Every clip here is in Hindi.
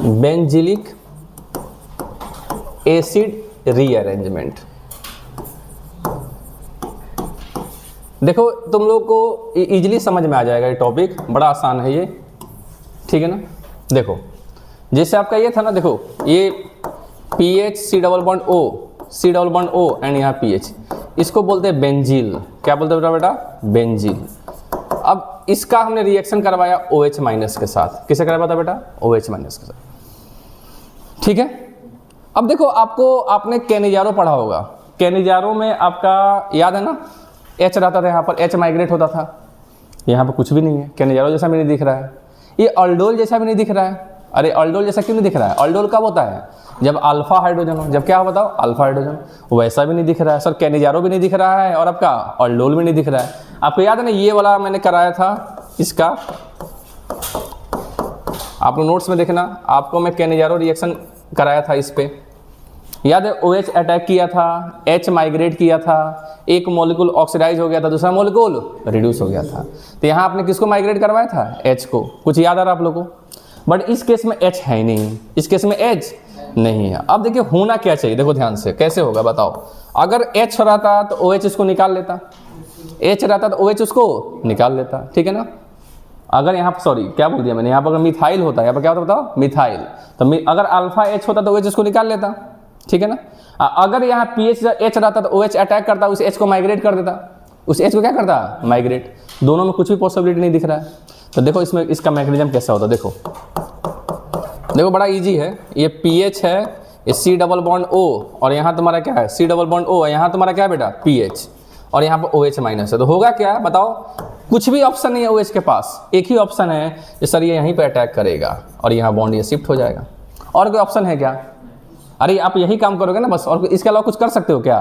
Benzylic acid rearrangement. देखो तुम लोग को इजीली समझ में आ जाएगा, ये टॉपिक बड़ा आसान है ये, ठीक है ना। देखो जैसे आपका ये था ना, देखो ये PH C double bond O and यहाँ पीएच, इसको बोलते हैं बेंजील। क्या बोलते हैं बेटा? बेंजील। अब इसका हमने रिएक्शन करवाया OH माइनस के साथ। किसे करवाया था बेटा? OH माइनस के साथ, ठीक है। अब देखो आपने कैनिजारो पढ़ा होगा। कैनिजारो में आपका याद है ना, H रहता था, यहाँ पर H माइग्रेट होता था। यहाँ पर कुछ भी नहीं है, कैनिजारो जैसा भी नहीं दिख रहा है, ये अल्डोल जैसा भी नहीं दिख रहा है। अरे अल्डोल जैसा क्यों नहीं दिख रहा है? अल्डोल कब होता है? जब अल्फा हाइड्रोजन हो। जब क्या हो बताओ? Alpha hydrogen. वैसा भी नहीं दिख रहा है सर, कैनिजारो भी नहीं दिख रहा है और आपका अल्डोल भी नहीं दिख रहा है। आपको याद है ना, ये वाला मैंने कराया था इसका, आप लोग नोट्स में देखना, आपको मैं कैनिजारो रिएक्शन कराया था इस पे, याद है? OH अटैक किया था, H माइग्रेट किया था, एक मॉलिक्यूल ऑक्सीडाइज हो गया था, दूसरा मॉलिक्यूल रिड्यूस हो गया था। तो यहाँ आपने किसको माइग्रेट करवाया था? H को। कुछ याद आ रहा है आप लोगों को? बट इस केस में H है ही नहीं, इस केस में H नहीं है। अब देखिए होना क्या चाहिए, देखो ध्यान से कैसे होगा बताओ। अगर H रहता तो OH इसको निकाल लेता, H रहता तो OH उसको निकाल लेता, ठीक है ना। अगर यहाँ सॉरी क्या बोल दिया मैंने, यहाँ पर अगर मिथाइल होता है, यहाँ पर क्या होता बताओ? मिथाइल। तो अगर अल्फा H होता तो OH इसको निकाल लेता, ठीक है ना। अगर यहाँ पीएच H रहता तो OH अटैक करता, उस H को माइग्रेट कर देता, उस H को क्या करता? माइग्रेट। दोनों में कुछ भी पॉसिबिलिटी नहीं दिख रहा है। तो देखो इसमें इसका मैकेनिज्म कैसा होता है, देखो बड़ा इजी है। ये पीएच है, ये सी डबल बॉन्ड O और यहाँ तुम्हारा क्या है? सी डबल बॉन्ड O, यहाँ तुम्हारा क्या है बेटा? पीएच, और यहाँ पर OH माइनस है। तो होगा क्या बताओ? कुछ भी ऑप्शन नहीं है OH के पास, एक ही ऑप्शन है कि सर ये यहीं पे अटैक करेगा और यहाँ बॉन्ड ये शिफ्ट हो जाएगा। और कोई ऑप्शन है क्या? अरे आप यही काम करोगे ना बस, और इसके अलावा कुछ कर सकते हो क्या?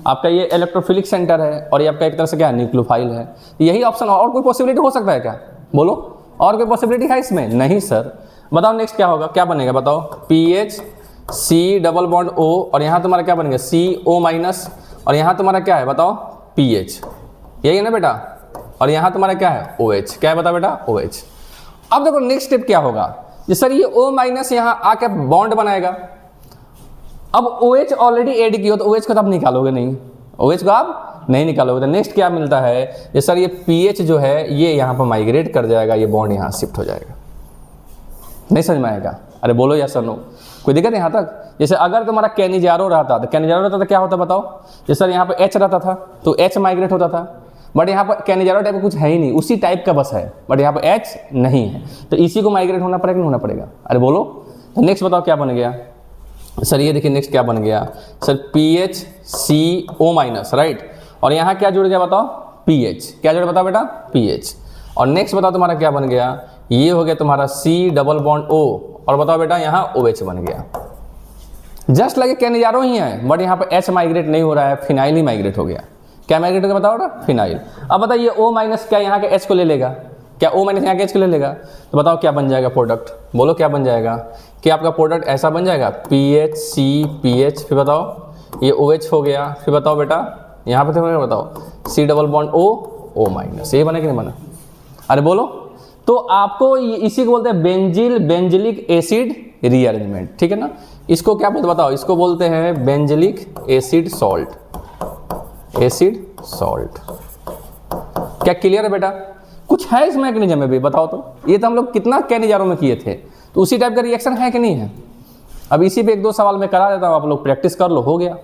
आपका ये इलेक्ट्रोफिलिक सेंटर है और ये आपका एक तरह से क्या? न्यूक्लियोफाइल है। यही ऑप्शन, और कोई पॉसिबिलिटी हो सकता है क्या? बोलो, और कोई पॉसिबिलिटी है इसमें? नहीं सर। बताओ नेक्स्ट क्या होगा, क्या बनेगा बताओ? PH C double bond O और यहाँ तुम्हारा क्या बनेगा? CO माइनस, और यहाँ तुम्हारा क्या है बताओ? पीएच, यही है ना बेटा। और यहाँ तुम्हारा क्या है? OH। क्या है बता बेटा? OH। अब देखो नेक्स्ट स्टेप क्या होगा, सर ये O माइनस यहाँ आके बॉन्ड बनाएगा। अब OH ऑलरेडी ऐड किया तो OH को तो आप निकालोगे नहीं, OH को आप नहीं निकालोगे। तो नेक्स्ट क्या मिलता है, ये सर ये पीएच जो है ये यहाँ पर माइग्रेट कर जाएगा, ये बॉन्ड यहाँ शिफ्ट हो जाएगा। नहीं समझ में आएगा? अरे बोलो या सर नो, कोई दिक्कत यहाँ तक? जैसे अगर तुम्हारा कैनिजारो रहता तो क्या होता बताओ? जैसे सर यहाँ पर H रहता था तो H माइग्रेट होता था, बट यहाँ पर कैनिजारो टाइप का कुछ है ही नहीं, उसी टाइप का बस है, बट यहाँ पर H नहीं है। तो इसी को माइग्रेट होना पड़ेगा, नहीं होना पड़ेगा? अरे बोलो। तो नेक्स्ट बताओ क्या बन गया सर? ये देखिए नेक्स्ट क्या बन गया sir? PH CO minus, right. और यहाँ क्या जुड़ गया बताओ? पीएच। क्या जुड़ बताओ बेटा? पीएच। और नेक्स्ट बताओ तुम्हारा क्या बन गया? ये हो गया तुम्हारा C डबल बॉन्ड O, और बताओ बेटा यहाँ OH बन गया। जस्ट लगे कैनिजारो ही है, बट यहाँ पर H माइग्रेट नहीं हो रहा है, फिनाइल ही माइग्रेट हो गया। क्या माइग्रेट हो गया बताओ बेटा? फिनाइल। अब बताइए O माइनस क्या यहाँ के H को ले लेगा? क्या O माइनस यहाँ के H को ले लेगा? तो बताओ क्या बन जाएगा प्रोडक्ट? बोलो क्या बन जाएगा? कि आपका प्रोडक्ट ऐसा बन जाएगा पीएच C पीएच, फिर बताओ ये OH हो गया, फिर बताओ बेटा यहाँ पे तो बताओ C double bond O minus, ये बने कि नहीं बना? अरे बोलो। तो आपको इसी को बोलते हैं बेंजिलिक एसिड रीअरेंजमेंट, ठीक है ना। इसको क्या बोलते बताओ? इसको बोलते हैं बेंजिलिक एसिड सॉल्ट, क्या क्लियर है बेटा? कुछ है इस मैकेनिज्म में भी बताओ तो? ये तो हम लोग कितना कैनिजारो में किए थे, तो उसी टाइप का रिएक्शन है कि नहीं है? अब इसी पे एक दो सवाल मैं करा देता हूँ, आप लोग प्रैक्टिस कर लो, हो गया।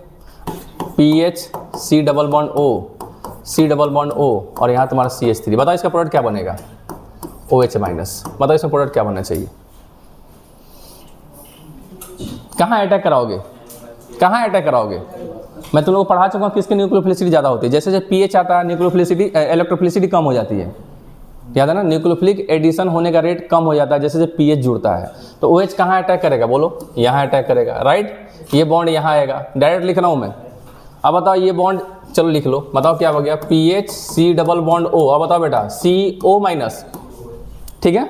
PH C double bond O और यहाँ तुम्हारा CH3, बताओ इसका प्रोडक्ट क्या बनेगा? OH minus. बताओ इसमें प्रोडक्ट क्या बनना चाहिए? कहाँ अटैक कराओगे? मैं तुम लोगों को पढ़ा चुका हूँ किसकी न्यूक्लियोफिलिसिटी ज़्यादा होती है। जैसे जैसे पीएच आता है न्यूक्लियोफिलिसिटी इलेक्ट्रोफिलिसिटी कम हो जाती है, याद है ना। न्यूक्लियोफिलिक एडिशन होने का रेट कम हो जाता है जैसे जैसे पीएच जुड़ता है। तो OH कहाँ अटैक करेगा? बोलो, यहाँ अटैक करेगा, राइट। ये बॉन्ड यहाँ आएगा, डायरेक्ट लिख रहा हूँ मैं। अब बताओ ये बॉन्ड, चलो लिख लो, बताओ क्या हो गया? PH C double bond O। अब बताओ बेटा CO माइनस, ठीक है।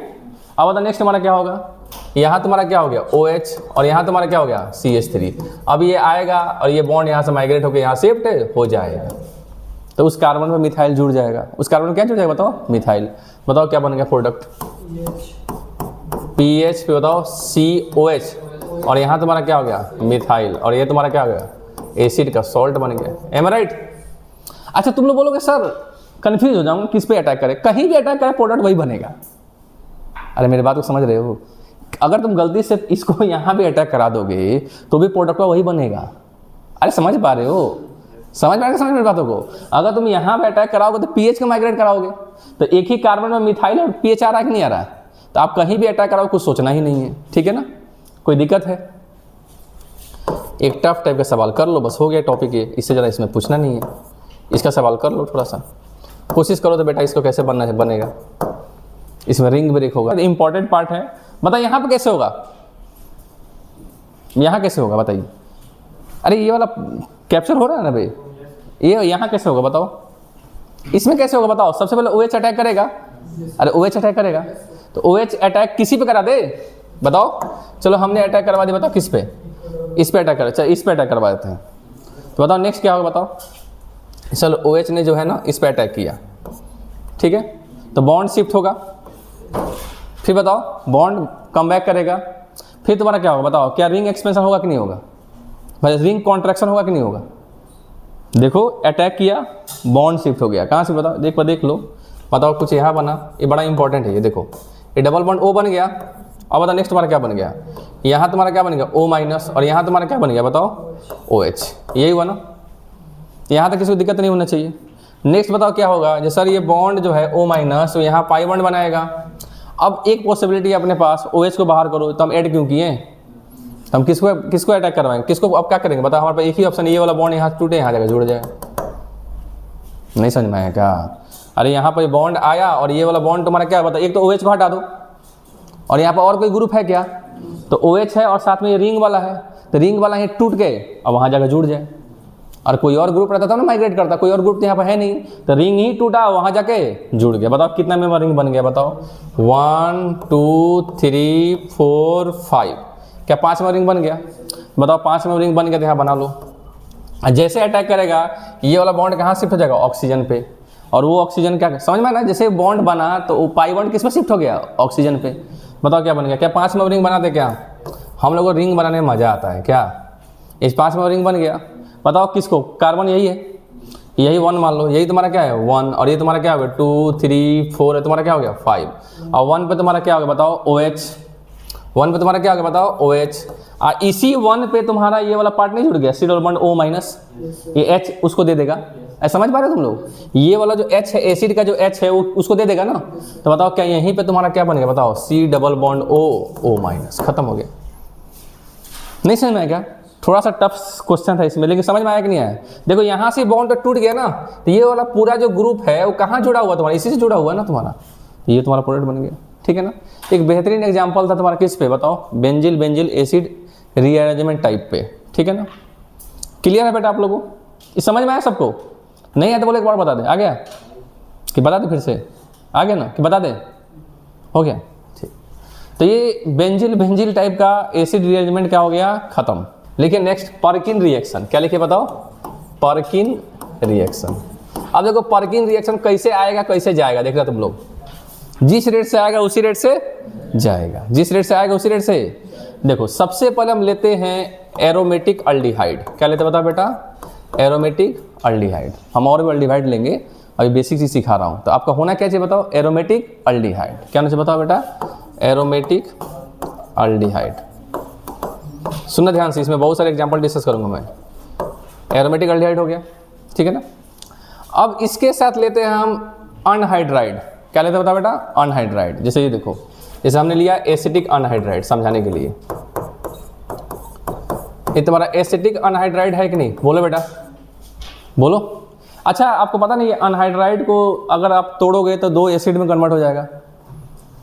अब बताओ नेक्स्ट हमारा क्या होगा? यहाँ तुम्हारा क्या हो गया? OH, और यहाँ तुम्हारा क्या हो गया? CH3। अब ये आएगा और ये बॉन्ड यहाँ से माइग्रेट होकर यहाँ शिफ्ट हो जाएगा, तो उस कार्बन में मिथाइल जुड़ जाएगा। उस कार्बन में क्या जुड़ जाएगा बताओ? मिथाइल। बताओ क्या बन गया प्रोडक्ट? पीएच पे बताओ COH, और यहाँ तुम्हारा क्या हो गया मिथाइल, और ये तुम्हारा क्या हो गया एसिड का सॉल्ट बन गया। Um right? अच्छा तुम लोग बोलोगे सर कंफ्यूज हो जाऊंगा किस पे अटैक करे, कहीं भी अटैक करे प्रोडक्ट वही बनेगा। अरे मेरी बात को समझ रहे हो? अगर तुम गलती से इसको यहाँ भी अटैक करा दोगे तो भी प्रोडक्ट वही बनेगा। अरे समझ पा रहे हो? समझ पा रहे हो? समझ मेरी बातों को? अगर तुम यहाँ पे अटैक कराओगे तो पीएच को माइग्रेट कराओगे, तो एक ही कार्बन में मिथाइल और पीएच आ रहा है कि नहीं आ रहा है? तो आप कहीं भी अटैक कराओ कुछ सोचना ही नहीं है, ठीक है ना? कोई दिक्कत है? एक टफ टाइप का सवाल कर लो, बस हो गया टॉपिक ये, इससे ज़रा इसमें पूछना नहीं है। इसका सवाल कर लो, थोड़ा सा कोशिश करो तो बेटा इसको कैसे बनना है बनेगा। इसमें रिंग ब्रेक होगा, इंपॉर्टेंट पार्ट है। बताइए यहाँ पे कैसे होगा, यहाँ कैसे होगा बताइए? अरे ये वाला कैप्चर हो रहा है ना भाई, ये यहाँ कैसे होगा बताओ? इसमें कैसे होगा बताओ? सबसे पहले OH अटैक करेगा। अरे OH अटैक करेगा तो OH अटैक किसी पे करा दे बताओ? चलो हमने अटैक करवा दिया, बताओ किस पे? इस पे अटैक करा, चलो इस पे अटैक करवा देते हैं। तो बताओ नेक्स्ट क्या होगा बताओ? चलो OH ने जो है ना इस पे अटैक किया, ठीक है, तो बॉन्ड शिफ्ट होगा, फिर बताओ बॉन्ड कम बैक करेगा, फिर तुम्हारा क्या होगा बताओ? क्या रिंग एक्सपेंशन होगा कि नहीं होगा? भाई रिंग कॉन्ट्रैक्शन होगा कि नहीं होगा? देखो अटैक किया, बॉन्ड शिफ्ट हो गया, कहाँ से बताओ? देख लो बताओ, कुछ यहाँ बना, ये बड़ा इंपॉर्टेंट है, ये देखो ये डबल बॉन्ड O बन गया। अब बताओ नेक्स्ट तुम्हारा क्या बन गया? यहाँ तुम्हारा क्या बन गया O-, और यहाँ तुम्हारा क्या बन गया बताओ? OH। यही हुआ ना? यहाँ तक किसी को दिक्कत नहीं होना चाहिए। नेक्स्ट बताओ क्या होगा? जैसे सर ये बॉन्ड जो है O-, तो यहाँ पाई बॉन्ड बनाएगा। अब एक पॉसिबिलिटी है अपने पास, OH को बाहर करो, तो हम ऐड क्यों किए? हम किसको अटैक करवाएंगे? किसको? अब क्या करेंगे बताओ? हमारे पास एक ही ऑप्शन, ये वाला बॉन्ड यहाँ टूटे, यहाँ जाकर जुड़ जाएगा। नहीं समझ में आया क्या? अरे यहाँ पर बॉन्ड आया और ये वाला बॉन्ड तुम्हारा क्या बताओ? एक तो OH को हटा दो, और यहाँ पर और कोई ग्रुप है क्या? तो OH है और साथ में ये रिंग वाला है, तो रिंग वाला ये टूट के और वहाँ जाकर जुड़ जाए। और कोई और ग्रुप रहता था ना माइग्रेट करता, कोई और ग्रुप तो यहाँ पर है नहीं, तो रिंग ही टूटा वहाँ जाके जुड़ गया। बताओ कितना मेंबर रिंग बन गया बताओ? 1 2 3 4 5, क्या 5 में रिंग बन गया? बताओ 5 में रिंग बन गया तो यहाँ बना लो। जैसे अटैक करेगा ये वाला बॉन्ड कहाँ शिफ्ट हो जाएगा? ऑक्सीजन पे, और वो ऑक्सीजन क्या समझ में आना? जैसे बॉन्ड बना तो वो पाई बॉन्ड किस में शिफ्ट हो गया? ऑक्सीजन पे। बताओ क्या बन गया? क्या 5 में रिंग बनाते? क्या हम लोगों को रिंग बनाने में मज़ा आता है क्या? इस 5 में रिंग बन गया। बताओ किसको? कार्बन यही है, यही 1 मान लो, यही तुम्हारा क्या है 1, और ये तुम्हारा क्या हो गया 2 3 4 है, तुम्हारा क्या हो गया 5, और 1 पे तुम्हारा क्या हो गया बताओ? OH। 1 पे तुम्हारा क्या हो गया बताओ? OH। इसी 1 पे तुम्हारा ये वाला पार्ट नहीं जुड़ गया, C डबल बॉन्ड O-, ये H उसको दे देगा। समझ पा रहे हो तुम लोग? ये वाला जो H है, एसिड का जो H है वो उसको दे देगा ना। तो बताओ क्या यहीं पे तुम्हारा क्या बन गया बताओ? C डबल बॉन्ड O-, खत्म हो गया। नहीं समझ में आया क्या? थोड़ा सा टफ क्वेश्चन था इसमें, लेकिन समझ में आया कि नहीं आया? देखो यहाँ से बॉन्ड तो टूट गया ना, तो ये वाला पूरा जो ग्रुप है वो कहाँ जुड़ा हुआ तुम्हारा? इसी से जुड़ा हुआ ना तुम्हारा, ये तुम्हारा प्रोडक्ट बन गया, ठीक है ना? एक बेहतरीन एग्जाम्पल था तुम्हारा किस पे बताओ? बेंजिल एसिड रीअरेंजमेंट टाइप पे, ठीक है ना? क्लियर है बेटा आप लोगों को? ये समझ में आया सबको? नहीं है तो बोले एक बार बता दे। आ गया कि बता दे? फिर से आ गया ना कि बता दे? हो गया, ठीक। तो ये बेंजिल टाइप का एसिड रीअरेंजमेंट क्या हो गया? खत्म। लेकिन नेक्स्ट पर्किन रिएक्शन, क्या लिखे बताओ? Perkin reaction. अब देखो पर्किन रिएक्शन कैसे आएगा कैसे जाएगा, देख रहे तुम लोग? जिस रेट से आएगा उसी रेट से जाएगा, जिस रेट से आएगा उसी रेट से। देखो सबसे पहले हम लेते हैं एरोमेटिक अल्डिहाइड। क्या लेते बता बेटा? Aromatic aldehyde. हम और भी अल्डिहाइड लेंगे, अभी बेसिक चीज सिखा रहा हूँ। तो आपका होना क्या चाहिए बताओ? Aromatic aldehyde. क्या होना चाहिए बताओ बेटा? Aromatic aldehyde. सुनना ध्यान से, इसमें बहुत सारे एग्जांपल डिस्कस करूंगा मैं। एरोमेटिक अल्डिहाइड हो गया, ठीक है ना? अब इसके साथ लेते हैं हम अनहाइड्राइड। क्या लेते हैं बता बेटा? अनहाइड्राइड। जैसे ये देखो, जैसे हमने लिया एसिटिक अनहाइड्राइड समझाने के लिए। ये तुम्हारा एसिटिक अनहाइड्राइड है कि नहीं? बोलो बेटा, बोलो। अच्छा आपको पता नहीं है अनहाइड्राइड को अगर आप तोड़ोगे तो 2 एसिड में कन्वर्ट हो जाएगा।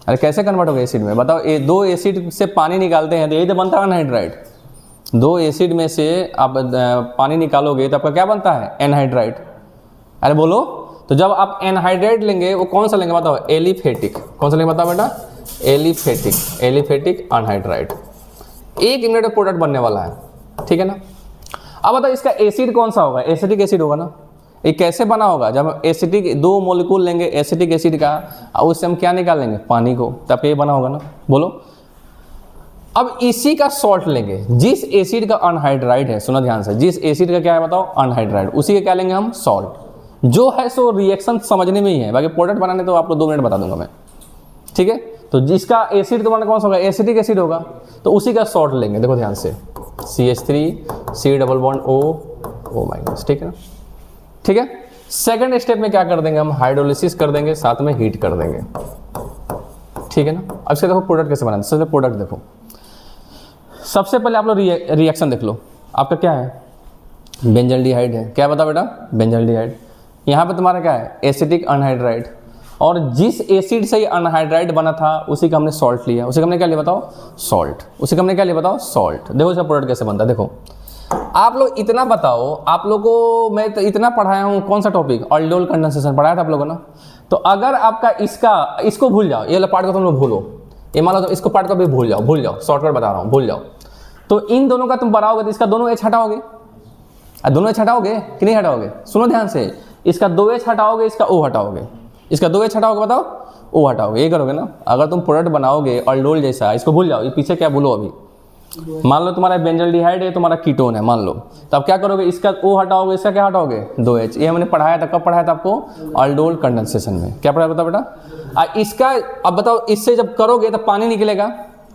अरे कैसे कन्वर्ट होगा एसिड में बताओ? ये 2 एसिड से पानी निकालते हैं तो यही तो बनता है अनहाइड्राइड। 2 एसिड में से आप पानी निकालोगे तो आपका क्या बनता है? एनहाइड्राइड। अरे बोलो। तो जब आप एनहाइड्राइड लेंगे वो कौन सा लेंगे बताओ? एलिफेटिक। कौन सा लेंगे बताओ बेटा? Aliphatic anhydride. 1 मिनट में प्रोडक्ट बनने वाला है, ठीक है ना? अब बताओ इसका एसिड कौन सा होगा? एसिटिक एसिड होगा ना। ये कैसे बना होगा? जब एसिटिक 2 मॉलिक्यूल लेंगे एसिटिक एसिड का, और उससे हम क्या निकाल लेंगे? पानी को, तब ये बना होगा ना। बोलो अब इसी का सॉल्ट लेंगे, जिस एसिड का अनहाइड्राइड है, सुनो ध्यान से, जिस एसिड का क्या है बताओ अनहाइड्राइड, उसी का क्या लेंगे हम सॉल्ट। जो है सो रिएक्शन समझने में ही है, बाकी प्रोडक्ट बनाने तो आपको 2 मिनट बता दूंगा मैं, ठीक है। तो जिसका एसिड तुम्हारा कौन सा होगा, एसिटिक एसिड होगा, तो उसी का सॉल्ट लेंगे। देखो ध्यान से, CH3 C double bond O, ठीक है ना, ठीक है। सेकंड स्टेप में क्या कर देंगे हम, हाइड्रोलिसिस कर देंगे, साथ में हीट कर देंगे, ठीक है ना। अब इसका देखो प्रोडक्ट कैसे बनाते हैं। सबसे प्रोडक्ट देखो, सबसे पहले आप लोग रिएक्शन देख लो, आपका क्या है बेंजल्डिहाइड है, क्या बता बेटा बेंजल्डिहाइड। यहाँ पे तुम्हारा क्या है एसिटिक अनहाइड्राइड, और जिस एसिड से ये अनहाइड्राइड बना था उसी का हमने सॉल्ट लिया, उसी का हमने क्या लिया बताओ सॉल्ट, उसी का हमने क्या लिया बताओ सॉल्ट। देखो इसका प्रोडक्ट कैसे बनता है। देखो आप लोग इतना बताओ, आप लोगों को मैं तो इतना पढ़ाया हूँ, कौन सा टॉपिक ऑल्डोल कंडेंसेशन पढ़ाया था आप लोगों ने। तो अगर आपका इसको भूल जाओ, ये वाला पार्ट को तुम लोग भूलो, ये मान लो इसको पार्ट को भी भूल जाओ, शॉर्टकट बता रहा हूँ, भूल जाओ। तो इन दोनों का तुम बनाओगे तो इसका दोनों एच हटाओगे, दोनों एच हटाओगे कि नहीं हटाओगे, सुनो ध्यान से, इसका 2 एच हटाओगे, इसका O हटाओगे, इसका 2 एच हटाओगे बताओ O हटाओगे, ये करोगे ना। अगर तुम प्रोडक्ट बनाओगे ऑल्डोल जैसा, इसको भूल जाओ, ये पीछे क्या भूलो अभी। मान लो तुम्हारा बेंजल्डिहाइड है, तुम्हारा कीटोन है मान लो, तो अब क्या करोगे, इसका O हटाओगे, इसका क्या हटाओगे 2 एच। ये हमने पढ़ाया था, कब पढ़ाया था आपको ऑल्डोल कंडेंसेशन में, क्या पढ़ाया बताओ बेटा। इसका अब बताओ, इससे जब करोगे तो पानी निकलेगा,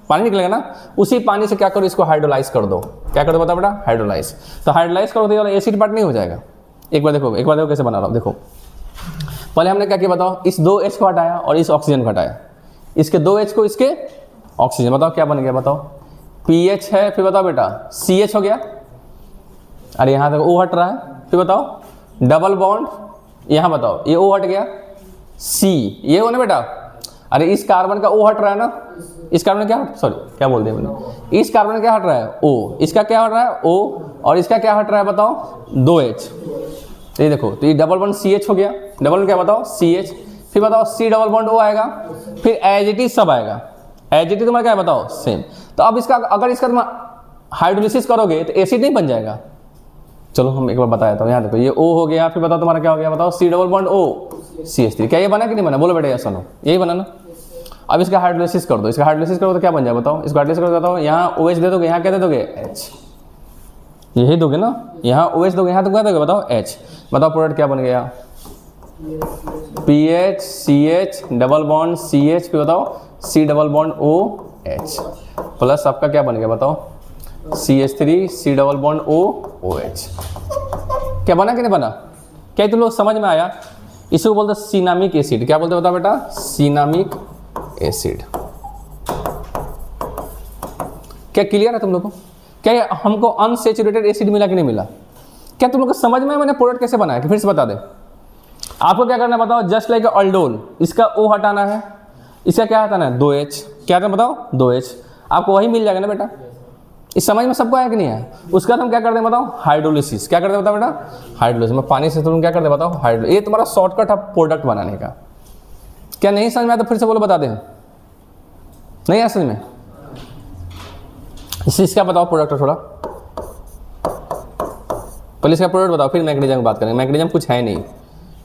पानी निकलेगा ना, उसी पानी से क्या करो इसको हाइड्रोलाइज कर दो, क्या कर दो बताओ बेटा हाइड्रोलाइज। तो हाइड्रोलाइज करो तो एसिड पार्ट नहीं हो जाएगा। एक बार देखो कैसे बना रहा हूँ। देखो पहले हमने क्या किया बताओ, इस 2 एच को हटाया और इस ऑक्सीजन को हटाया, इसके 2 एच को इसके ऑक्सीजन, बताओ क्या बन गया बताओ, पीएच है, फिर बताओ बेटा CH हो गया, अरे यहाँ तक O हट रहा है, फिर बताओ डबल बॉन्ड, यहाँ बताओ ये O हट गया, C ये हो ना बेटा, अरे इस कार्बन का O हट रहा है ना, इस कार्बन क्या सॉरी क्या बोल दिया मैंने, इस कार्बन क्या हट रहा है O, इसका क्या हट रहा है O, और इसका क्या हट रहा है बताओ 2 एच। ये देखो, तो ये डबल बॉन्ड CH हो गया, डबल बॉन्ड क्या बताओ CH, फिर बताओ C डबल बॉन्ड O आएगा, फिर एज इट इज सब आएगा, एज इट इज तुम्हारा क्या है बताओ सेम। तो अब इसका अगर इसका तुम हाइड्रोलिसिस करोगे तो एसिड नहीं बन जाएगा। चलो हम एक बार बताया था, यहाँ देखो ये O हो गया, फिर बताओ तुम्हारा क्या हो गया बताओ C double bond O CH3, क्या ये बना कि नहीं बना, बोलो बेटा या सुनो, यही बना ना। अब इसका हाइड्रोलिसिस कर दो, इसका हाइड्रोलिसिस करो तो क्या बन जाए बताओ, इसका हाइड्रोलिसिस करो बताओ, यहाँ OH दे दोगे, यहाँ क्या दे दोगे H, यही दोगे ना, यहाँ OH दोगे, यहाँ तो क्या दोगे बताओ H। बताओ प्रोडक्ट क्या बन गया, PH CH double bond CH, फिर बताओ C double bond OH, plus आपका क्या बन गया बताओ CH3 C double bond OH। क्या बना कि नहीं बना, क्या तुम लोग समझ में आया। इसको बोलते हैं सिनामिक एसिड, क्या बोलते बताओ बेटा सिनामिक एसिड। क्या क्लियर है तुम लोग को, क्या हमको अनसेचुरेटेड एसिड मिला कि नहीं मिला, क्या तुम लोग को समझ में मैंने प्रोडक्ट कैसे बनाया कि फिर से बता दे। आपको क्या करना है बताओ, जस्ट लाइक ऑल्डोल, इसका O हटाना है, इसका क्या हटाना है 2 एच, क्या करना बताओ 2 एच, आपको वही मिल जाएगा ना बेटा। इस समझ में सबको आया कि नहीं है। उसका हम क्या करते हैं बताओ हाइड्रोलिसिस, क्या करते हैं बताओ बेटा हाइड्रोलिसिस में पानी से तुम क्या करते बताओ हाइड्रो, ये तुम्हारा शॉर्टकट है प्रोडक्ट बनाने का। क्या नहीं समझ में आया तो फिर से बोलो बता दें, नहीं आया समझ में। इसका बताओ प्रोडक्ट थोड़ा, पहले इसका प्रोडक्ट बताओ फिर मैग्नीशियम की बात करेंगे। मैग्नीशियम कुछ है नहीं,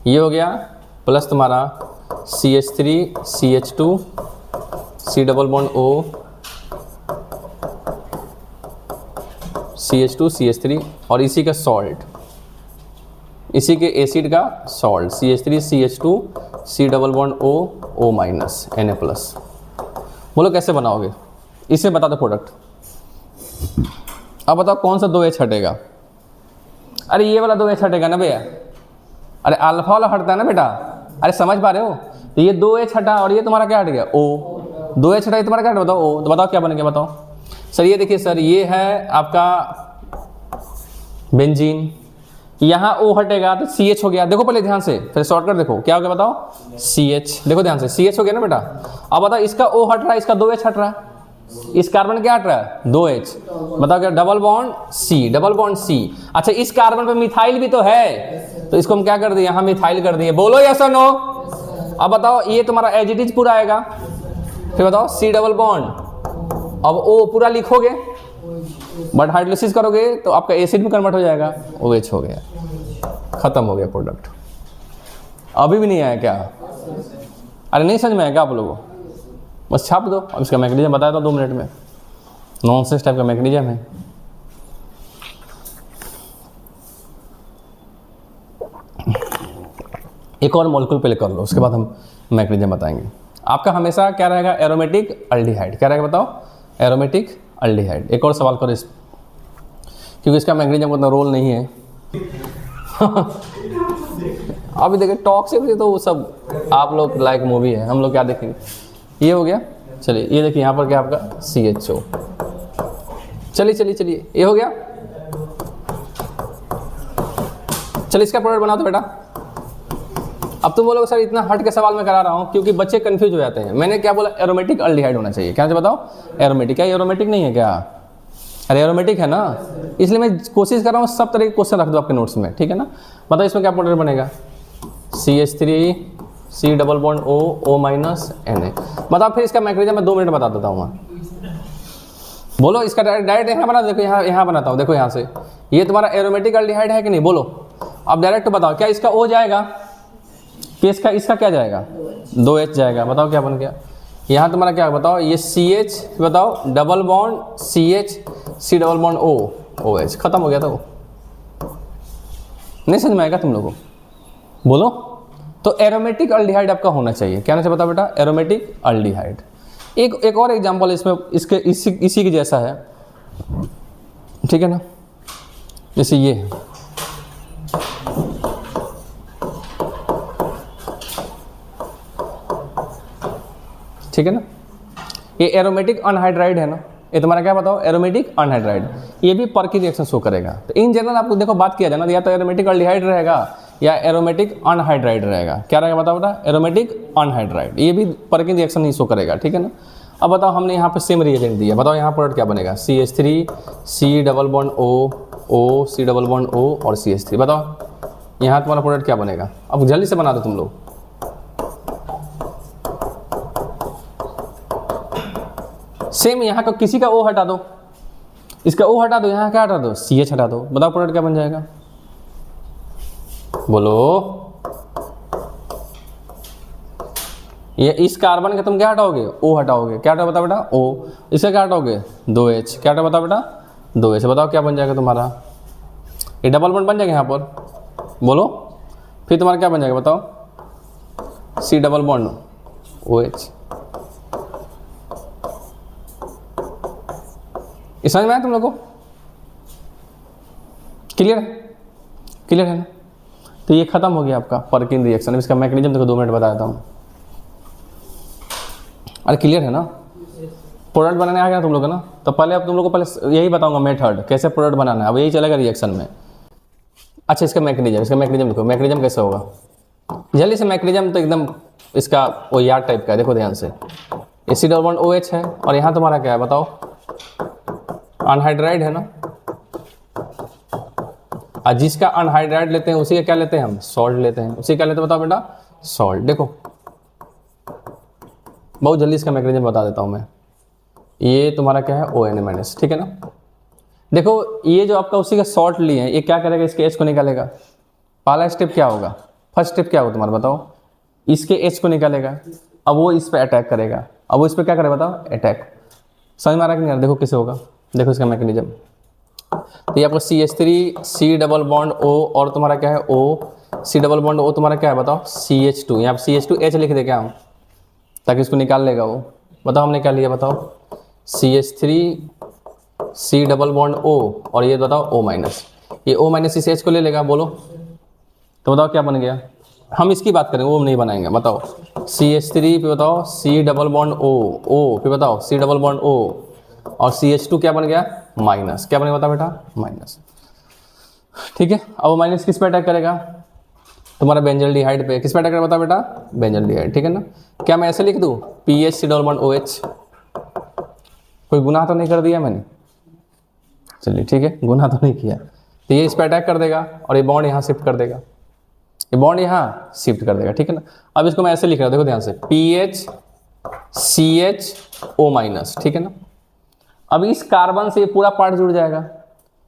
ये हो गया प्लस तुम्हारा CH3 CH2 C double bond O CH2 CH3 और इसी का सॉल्ट, इसी के एसिड का salt CH3 CH2 C double bond O minus Na plus. बोलो कैसे बनाओगे, इसे बता दो प्रोडक्ट। अब बताओ कौन सा 2 एच हटेगा, अरे ये वाला 2 एच हटेगा ना भैया, अरे अल्फा वाला हटता है ना बेटा, अरे समझ पा रहे हो। तो ये 2 एच हटा और ये तुम्हारा क्या हट गया O, 2 एच हटा ये तुम्हारा क्या हटा बताओ O, तो बताओ क्या बनेगा बताओ सर। ये देखिए सर, ये है आपका बेंजीन, यहाँ O हटेगा तो CH हो गया। देखो पहले ध्यान से, फिर शॉर्टकट देखो क्या हो गया बताओ CH, देखो ध्यान से CH हो गया ना बेटा। अब बताओ इसका O हट रहा है, इसका 2 एच हट रहा है, इस कार्बन क्या हट रहा है 2 एच, बताओ क्या double bond C double bond C। अच्छा इस कार्बन पे मिथाइल भी तो है, तो इसको हम क्या कर दिए यहाँ मिथाइल कर दिए, बोलो यस और नो। अब बताओ ये तुम्हारा एज इट इज पूरा आएगा, फिर बताओ C डबल बॉन्ड, अब O पूरा लिखोगे बट हाइड्रोलिसिस करोगे तो आपका एसिड में कन्वर्ट हो जाएगा, OH हो गया, खत्म हो गया प्रोडक्ट। अभी भी नहीं आया क्या, अरे नहीं समझ में आया क्या आप लोगों को, बस छाप दो। अब इसका मैकेनिज्म बताया था 2 मिनट में, नॉनसेंस टाइप का मैकेनिज्म है। एक और मॉलिक्यूल पे कर लो, उसके बाद हम मैकेनिज्म बताएंगे। आपका हमेशा क्या रहेगा, एरोमेटिक अल्डिहाइड। क्या रहेगा बताओ, एरोमेटिक अल्डिहाइड। एक और सवाल करो इस, क्योंकि इसका मैकेनिज्म का उतना रोल नहीं है। अभी देखिए टॉक्सिक भी तो वो सब आप लोग लाइक मूवी है, हम लोग क्या देखेंगे। ये हो गया, चलिए ये देखिए यहाँ पर क्या आपका CHO। चलिए चलिए चलिए ये हो गया। चलिए इसका प्रोडक्ट बना दो बेटा। अब तुम बोलोगे सर इतना हट के सवाल मैं करा रहा हूँ क्योंकि बच्चे कंफ्यूज हो जाते हैं। मैंने क्या बोला, एरोमेटिक अल्डिहाइड होना चाहिए। क्या बताओ, एरोमेटिक। क्या एरोमेटिक नहीं है क्या? अरे एरोमेटिक है ना, इसलिए मैं कोशिश कर रहा हूँ सब तरह के क्वेश्चन रख दो आपके नोट्स में, ठीक है ना। बताओ इसमें क्या प्रोडक्ट बनेगा, CH3 C double bond O Na। बताओ फिर इसका मैकेनिज्म मैं 2 मिनट बता देता हूँ मैं। बोलो इसका डायरेक्ट यहाँ बना, देखो यहाँ बनाता हूँ, देखो यहाँ से। ये तुम्हारा एरोमेटिक अल्डिहाइड है कि नहीं, बोलो अब डायरेक्ट बताओ। क्या इसका O जाएगा कि इसका क्या जाएगा, 2H जाएगा। बताओ क्या बन गया यहाँ तुम्हारा, क्या बताओ, ये CH बताओ double bond CH C double bond OH, खत्म हो गया था वो। नहीं समझ में आएगा तुम लोगों को, बोलो। तो एरोमेटिक अल्डिहाइड आपका होना चाहिए। क्या ना बताओ बेटा, एरोमेटिक अल्डिहाइड। एक और एग्जांपल इसमें इसके इसी के जैसा है, ठीक है ना। जैसे ये ठीक है ना, ये एरोमेटिक अनहाइड्राइड है ना। ये तुम्हारा क्या बताओ, एरोमेटिक अनहाइड्राइड। ये भी पर की रिएक्शन शो करेगा। तो इन जनरल आपको देखो बात किया जाए ना, या तो एरोमेटिक अल्डिहाइड रहेगा या एरोमेटिक अनहाइड्राइड रहेगा। क्या रहेगा बताओ बेटा, एरोमेटिक अनहाइड्राइड। ये भी पर की रिएक्शन नहीं शो करेगा, ठीक है ना। अब बताओ हमने यहाँ पे सेम रिएजेंट दिया, बताओ यहाँ प्रोडक्ट क्या बनेगा, CH3 C double bond O C double bond O और CH3। बताओ यहाँ तुम्हारा प्रोडक्ट क्या बनेगा। अब जल्दी से बना दो तुम लोग। सेम यहाँ का किसी का O हटा दो, इसका O हटा दो, यहाँ क्या हटा दो, CH हटा दो। बताओ प्रोडक्ट क्या बन जाएगा, बोलो। ये इस कार्बन का तुम क्या हटाओगे, O हटाओगे। क्या हटाओ बताओ बेटा, O। इसका क्या हटाओगे, 2H। क्या हटाओ बताओ बेटा, 2H। बताओ क्या बन जाएगा तुम्हारा, ये डबल बॉन्ड बन जाएगा यहाँ पर, बोलो। फिर तुम्हारा क्या बन जाएगा बताओ, C डबल बॉन्ड OH। इस समझ में आया तुम लोगों को, क्लियर है, क्लियर है ना। तो ये खत्म हो गया आपका परकिन रिएक्शन। इसका मैकेनिज्म देखो 2 मिनट बता देता हूँ। अरे क्लियर है ना, प्रोडक्ट बनाने आ गया तुम लोग ना। तो पहले अब तुम लोग को पहले यही बताऊंगा मेथड कैसे प्रोडक्ट बनाना है, अब यही चलेगा रिएक्शन में। अच्छा इसका मैकेनिज्म देखो, मैकेनिज्म कैसे होगा जल्दी से। मैकेनिज्म तो एकदम इसका वो यार टाइप का है, देखो ध्यान से। ये C डबल बॉन्ड OH है और यहाँ तुम्हारा क्या है बताओ, अनहाइड्राइड है ना। और जिसका अनहाइड्राइड लेते हैं उसी का क्या लेते हैं हम, सॉल्ट लेते हैं। उसी का लेते हैं बताओ बेटा, सॉल्ट। देखो बहुत जल्दी इसका मैकेनिज्म बता देता हूं मैं। ये तुम्हारा क्या है, ONA-, ठीक है ना। देखो ये जो आपका उसी का सॉल्ट लिए हैं, ये क्या करेगा, इसके H को निकालेगा। पहला स्टेप क्या होगा, फर्स्ट स्टेप क्या होगा तुम्हारा बताओ, इसके H को निकालेगा। अब वो इस पर अटैक करेगा। अब वो इस पर क्या करेगा बताओ, अटैक। समझ में आ रहा कि नहीं, देखो कैसे होगा, देखो इसका मैकेनिज्म। तो ये आपको CH3 C double bond O और तुम्हारा क्या है O C double bond O तुम्हारा क्या है बताओ, CH2। यहाँ पे CH2H लिख दे क्या हम, ताकि इसको निकाल लेगा वो। बताओ हमने क्या लिया बताओ, CH3 C double bond O और ये बताओ O-। ये O- इस H को ले लेगा, बोलो। तो बताओ क्या बन गया, हम इसकी बात करेंगे, वो नहीं बनाएंगे। बताओ CH3 पे बताओ C डबल बॉन्ड O पे बताओ C डबल बॉन्ड O और CH2 क्या बन गया, माइनस। क्या बनेगा बताओ बेटा, माइनस। ठीक है, अब वो माइनस किस पे अटैक करेगा, तुम्हारा बेंजल्डिहाइड पे। किस पे अटैक करेगा बताओ बेटा, बेंजल्डिहाइड, ठीक है ना। क्या मैं ऐसे लिख दूँ, PH C double bond OH। कोई गुनाह तो नहीं कर दिया मैंने, चलिए ठीक है, गुनाह तो नहीं किया। तो ये इस पर अटैक कर देगा और ये बॉन्ड यहाँ शिफ्ट कर देगा, ये बॉन्ड यहाँ शिफ्ट कर देगा, ठीक है ना। अब इसको मैं ऐसे लिख रहा हूँ, देखो ध्यान से, PH CH O-, ठीक है ना। अब इस कार्बन से ये पूरा पार्ट जुड़ जाएगा।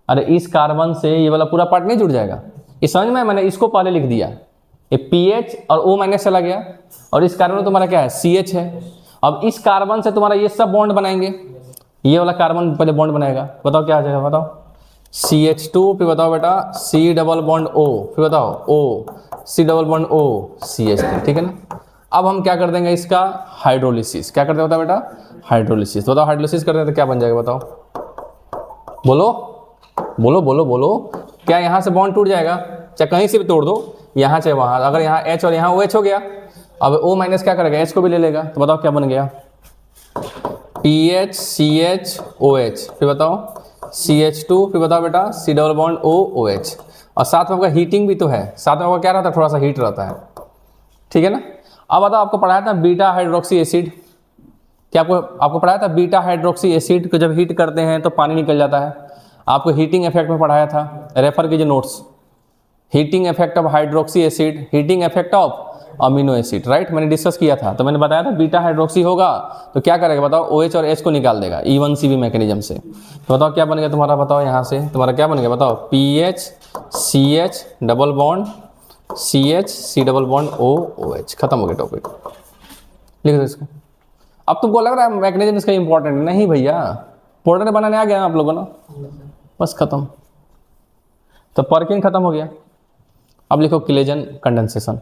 अरे इस कार्बन से ये वाला पूरा पार्ट नहीं जुड़ जाएगा, इस समझ में। मैंने इसको पहले लिख दिया, ये PH और O- चला गया और इस कार्बन में तुम्हारा क्या है, CH है। अब इस कार्बन से तुम्हारा ये सब बॉन्ड बनाएंगे, ये वाला कार्बन पहले बॉन्ड बनाएगा, बताओ क्या आ जाएगा, बताओ CH2, फिर बताओ बेटा C डबल बॉन्ड O, फिर बताओ O C double bond O CH3, ठीक है ना। अब हम क्या कर देंगे इसका हाइड्रोलिसिस, क्या करते होता है बेटा हाइड्रोलिसिस, बताओ हाइड्रोलिसिस करते हैं तो क्या बन जाएगा, बताओ बोलो बोलो बोलो बोलो, क्या यहाँ से बॉन्ड टूट जाएगा, चाहे कहीं से भी तोड़ दो, यहाँ चाहे वहाँ, अगर यहाँ H और यहाँ OH हो गया, अब O माइनस क्या करेगा H को भी ले लेगा, तो बताओ क्या बन गया PH CH OH, फिर बताओ CH2, फिर बताओ बेटा C double bond O OH, और साथ में आपका हीटिंग भी तो है, साथ में आपका क्या रहता है थोड़ा सा हीट रहता है, ठीक है ना। अब बताओ आपको पढ़ाया था बीटा हाइड्रोक्सी एसिड, क्या आपको पढ़ाया था बीटा हाइड्रोक्सी एसिड को जब हीट करते हैं तो पानी निकल जाता है, आपको हीटिंग इफेक्ट में पढ़ाया था, रेफर कीजिए notes, heating effect of hydroxy acid, heating effect of amino acid, right, मैंने डिस्कस किया था, तो मैंने बताया था बीटा हाइड्रोक्सी होगा तो क्या करेगा बताओ OH और H को निकाल देगा E1CB मैकेनिज्म से, तो बताओ क्या बन गया तुम्हारा, बताओ यहाँ से तुम्हारा क्या बन गया, बताओ PH CH double bond CH C double bond O OH, खत्म हो गया टॉपिक, लिख दो इसको। अब तुमको लग रहा है मैकेनिज्म इसका इंपॉर्टेंट, नहीं भैया प्रोडक्ट बनाने आ गया आप लोगों ना, बस खत्म, तो पर्किंग खत्म हो गया। अब लिखो क्लेजन कंडेंसेशन,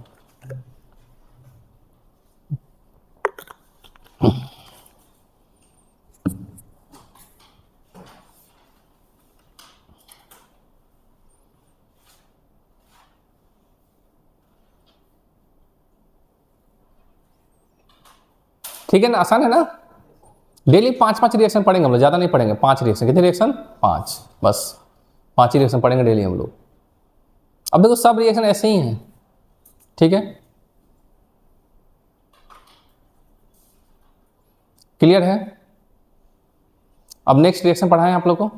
ठीक है ना, आसान है ना। डेली 5-5 रिएक्शन पढ़ेंगे हम लोग, ज़्यादा नहीं पढ़ेंगे, 5 रिएक्शन, कितने रिएक्शन 5, बस 5 ही रिएक्शन पढ़ेंगे डेली हम लोग। अब देखो सब रिएक्शन ऐसे ही हैं, ठीक है, क्लियर है। अब नेक्स्ट रिएक्शन पढ़ाएं आप लोग को,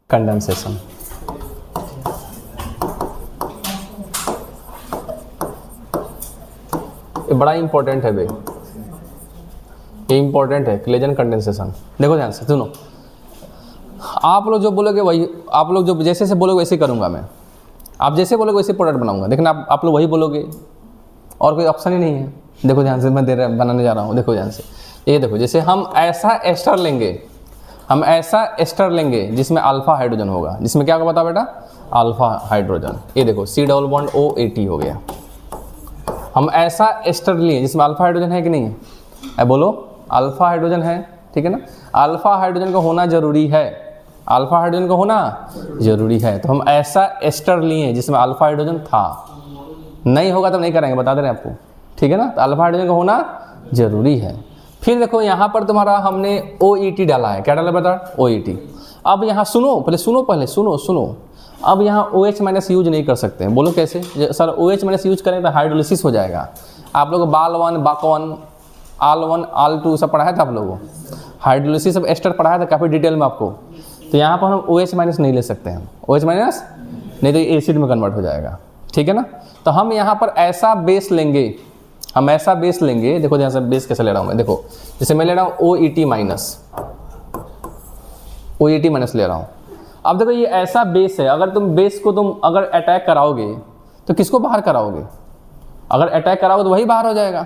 कंडेंसेशन, ये बड़ा इंपॉर्टेंट है भाई, ये इंपॉर्टेंट है क्लेजन कंडेंसेशन। देखो ध्यान से सुनो, आप लोग जो बोलोगे वही, आप लोग जो जैसे बोलोगे वैसे करूंगा मैं, आप जैसे बोलोगे वैसे प्रोडक्ट बनाऊंगा, देखना आप लोग वही बोलोगे और कोई ऑप्शन ही नहीं है। देखो ध्यान से, मैं बनाने जा रहा हूँ, देखो ध्यान से, ये देखो जैसे हम ऐसा एस्टर लेंगे, हम ऐसा एस्टर लेंगे जिसमें अल्फा हाइड्रोजन होगा, जिसमें क्या होगा बताओ बेटा अल्फा हाइड्रोजन, ये देखो C डबल बॉन्ड OAT हो गया। हम ऐसा एस्टर लिए जिसमें अल्फा हाइड्रोजन है कि नहीं है, बोलो अल्फा हाइड्रोजन है, ठीक है ना, अल्फा हाइड्रोजन का होना जरूरी है, अल्फा हाइड्रोजन का होना जरूरी है, तो हम ऐसा एस्टर लिए जिसमें अल्फा हाइड्रोजन था, नहीं होगा तो नहीं करेंगे, बता दे रहे हैं आपको, ठीक है ना, तो अल्फा हाइड्रोजन का होना जरूरी है। फिर देखो यहाँ पर तुम्हारा हमने OET डाला है, क्या डाला बता OET। अब यहाँ सुनो, पहले सुनो, पहले सुनो, अब यहाँ OH माइनस यूज नहीं कर सकते हैं, बोलो कैसे सर, OH माइनस यूज करें तो हाइड्रोलिसिस हो जाएगा। आप लोग बाल1 बाक1 आल1 आल2 सब पढ़ाया था आप लोगों को, हाइड्रोलिसिस सब एस्टर पढ़ाया था काफ़ी डिटेल में आपको, तो यहाँ पर हम OH माइनस नहीं ले सकते हैं, OH माइनस नहीं तो एसिड में कन्वर्ट हो जाएगा, ठीक है ना। तो हम यहाँ पर ऐसा बेस लेंगे, हम ऐसा बेस लेंगे, देखो यहाँ से बेस कैसे ले रहा हूँ मैं, देखो जैसे मैं ले रहा हूँ OET माइनस ले रहा हूँ। अब देखो ये ऐसा बेस है, अगर तुम बेस को तुम अगर अटैक कराओगे तो किसको बाहर कराओगे, अगर अटैक कराओगे तो वही बाहर हो जाएगा।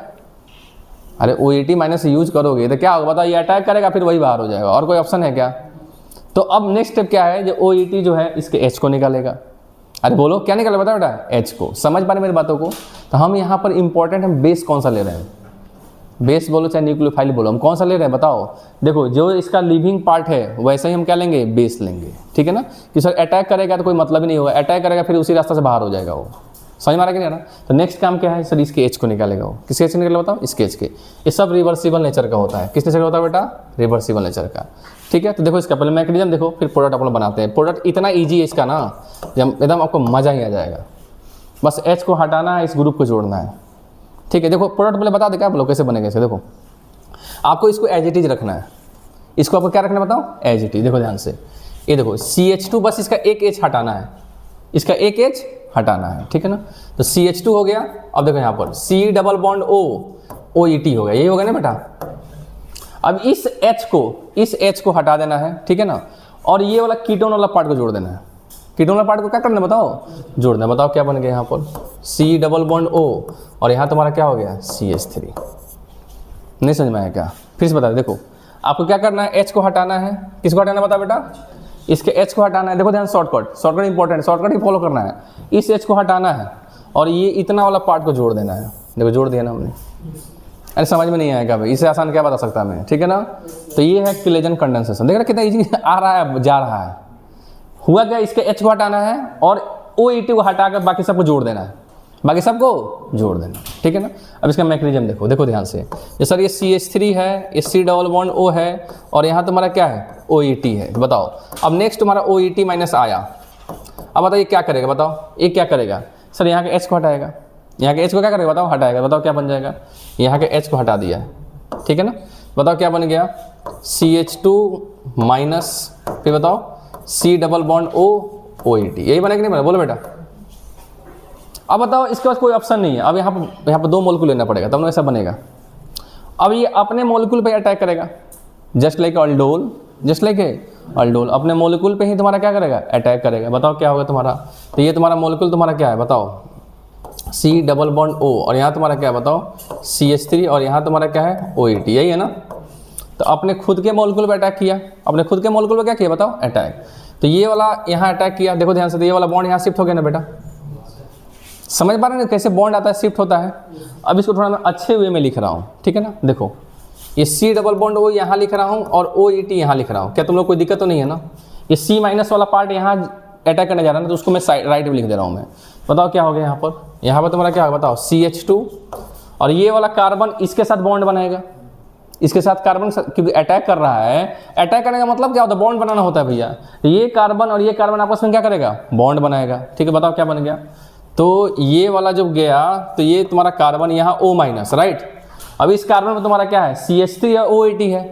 अरे OET माइनस यूज करोगे तो क्या होगा बताओ, ये अटैक करेगा फिर वही बाहर हो जाएगा, और कोई ऑप्शन है क्या। तो अब नेक्स्ट स्टेप क्या है, जो OET जो है इसके H को निकालेगा। अरे बोलो क्या निकाले बताओ बेटा, H को, समझ पा रहे मेरी बातों को। तो हम यहाँ पर इंपॉर्टेंट हम बेस कौन सा ले रहे हैं, बेस बोलो चाहे न्यूक्लियोफाइल बोलो, हम कौन सा ले रहे हैं बताओ। देखो जो इसका लिविंग पार्ट है वैसे ही हम क्या लेंगे, बेस लेंगे, ठीक है ना, कि सर अटैक करेगा तो कोई मतलब ही नहीं होगा, अटैक करेगा फिर उसी रास्ते से बाहर हो जाएगा वो, समझ में आ रहा कि नहीं। तो नेक्स्ट काम क्या है सर, इसके H को निकालेगा वो, किसके H को निकालेगा बताओ, इसके H के। ये सब रिवर्सिबल नेचर का होता है, किस नेचर का होता है बेटा, रिवर्सिबल नेचर का, ठीक है। तो देखो इसका पहले मैकेनिज्म देखो, फिर प्रोडक्ट अपन बनाते हैं। प्रोडक्ट इतना ईजी है इसका ना, जब एकदम आपको मज़ा ही आ जाएगा। बस H को हटाना है, इस ग्रुप को जोड़ना है, ठीक है। देखो प्रोडक्ट पहले बता दे क्या आप लोग कैसे बनेगा इसे, देखो आपको इसको एज इट इज रखना है, इसको आपको क्या रखना है बताओ, एज इट इज। देखो ध्यान से, ये देखो CH2 बस इसका एक H हटाना है, इसका एक H हटाना है, ठीक है ना। तो CH2 हो गया। अब देखो यहाँ पर C double bond O OET हो गया, यही हो गया ना बेटा। अब इस H को हटा देना है, ठीक है ना, और ये वाला कीटोन वाला पार्ट को जोड़ देना है, कीटोन वाला पार्ट को क्या करना है बताओ, जोड़ना है। बताओ क्या बन गया यहाँ पर, C डबल बॉन्ड O और यहाँ तुम्हारा क्या हो गया CH3। नहीं समझ में आया क्या, फिर से बता दे, देखो आपको क्या करना है, H को हटाना है। किसको हटाना है बता बेटा, इसके H को हटाना है। देखो ध्यान, शॉर्टकट इंपॉर्टेंट है, शॉर्टकट ही फॉलो करना है। इस H को हटाना है और ये इतना वाला पार्ट को जोड़ देना है। देखो जोड़ दिया ना हमने। अरे समझ में नहीं आएगा भाई, इससे आसान क्या बता सकता मैं, ठीक है ना। तो ये है क्लेजन कंडेंसेशन। देख रहे कितना इजी आ रहा है, जा रहा है। हुआ क्या, इसके H को हटाना है और OET को हटा कर बाकी सबको जोड़ देना है, बाकी सबको जोड़ देना, ठीक है ना। अब इसका मैकेनिज्म देखो, देखो ध्यान से। ये सर ये CH3 है, ये C डबल बॉन्ड O है और यहाँ तुम्हारा क्या है OET है। बताओ अब नेक्स्ट तुम्हारा OET माइनस आया। अब बताओ ये क्या करेगा, बताओ ये क्या करेगा। सर यहाँ के H को हटाएगा, यहाँ के H को क्या करेगा बताओ, हटाएगा। बताओ क्या बन जाएगा, यहाँ के H को हटा दिया है, ठीक है ना। बताओ क्या बन गया, CH2 माइनस, फिर बताओ C double bond O OET, यही बना कि नहीं बना, बोलो बेटा। अब बताओ इसके पास कोई ऑप्शन नहीं है। अब यहाँ पर 2 मोलिक्यूल लेना पड़ेगा तब ना ऐसा बनेगा। अब ये अपने मोलिक्यूल पे अटैक करेगा, just like aldol, just like aldol अपने मोलिक्यूल पे ही तुम्हारा क्या करेगा, अटैक करेगा। बताओ क्या होगा तुम्हारा, तो ये तुम्हारा मोलिक्यूल तुम्हारा क्या है बताओ, C डबल बॉन्ड O और यहाँ तुम्हारा क्या है बताओ CH3 और यहाँ तुम्हारा क्या है OET, यही है ना। तो अपने खुद के मोलिक्यूल पे अटैक किया, अपने खुद के मोलिक्यूल पे क्या किया बताओ, अटैक। तो ये वाला यहाँ अटैक किया, देखो ध्यान से, तो ये वाला बॉन्ड यहाँ शिफ्ट हो गया ना बेटा। समझ पा रहे हैं कैसे बॉन्ड आता है, शिफ्ट होता है। अब इसको थोड़ा मैं अच्छे वे में लिख रहा हूँ, ठीक है ना। देखो ये C डबल बॉन्ड O यहाँ लिख रहा हूँ और OET यहाँ लिख रहा हूँ। क्या तुम लोग कोई दिक्कत तो नहीं है ना। ये C माइनस वाला पार्ट यहाँ अटैक करने जा रहा है ना, तो उसको मैं राइट में लिख दे रहा हूँ मैं। बताओ क्या हो गया यहाँ पर, यहाँ पर तुम्हारा क्या होगा बताओ CH2 और ये वाला कार्बन इसके साथ बॉन्ड बनाएगा, इसके साथ कार्बन क्योंकि अटैक कर रहा है। अटैक करने का मतलब क्या होता है, बॉन्ड बनाना होता है भैया। ये कार्बन और ये कार्बन आपस में क्या करेगा, बॉन्ड बनाएगा, ठीक है। बताओ क्या बन गया, तो ये वाला जब गया तो ये तुम्हारा कार्बन यहाँ O माइनस, राइट। अब इस कार्बन में तुम्हारा क्या है CH3 या OET है,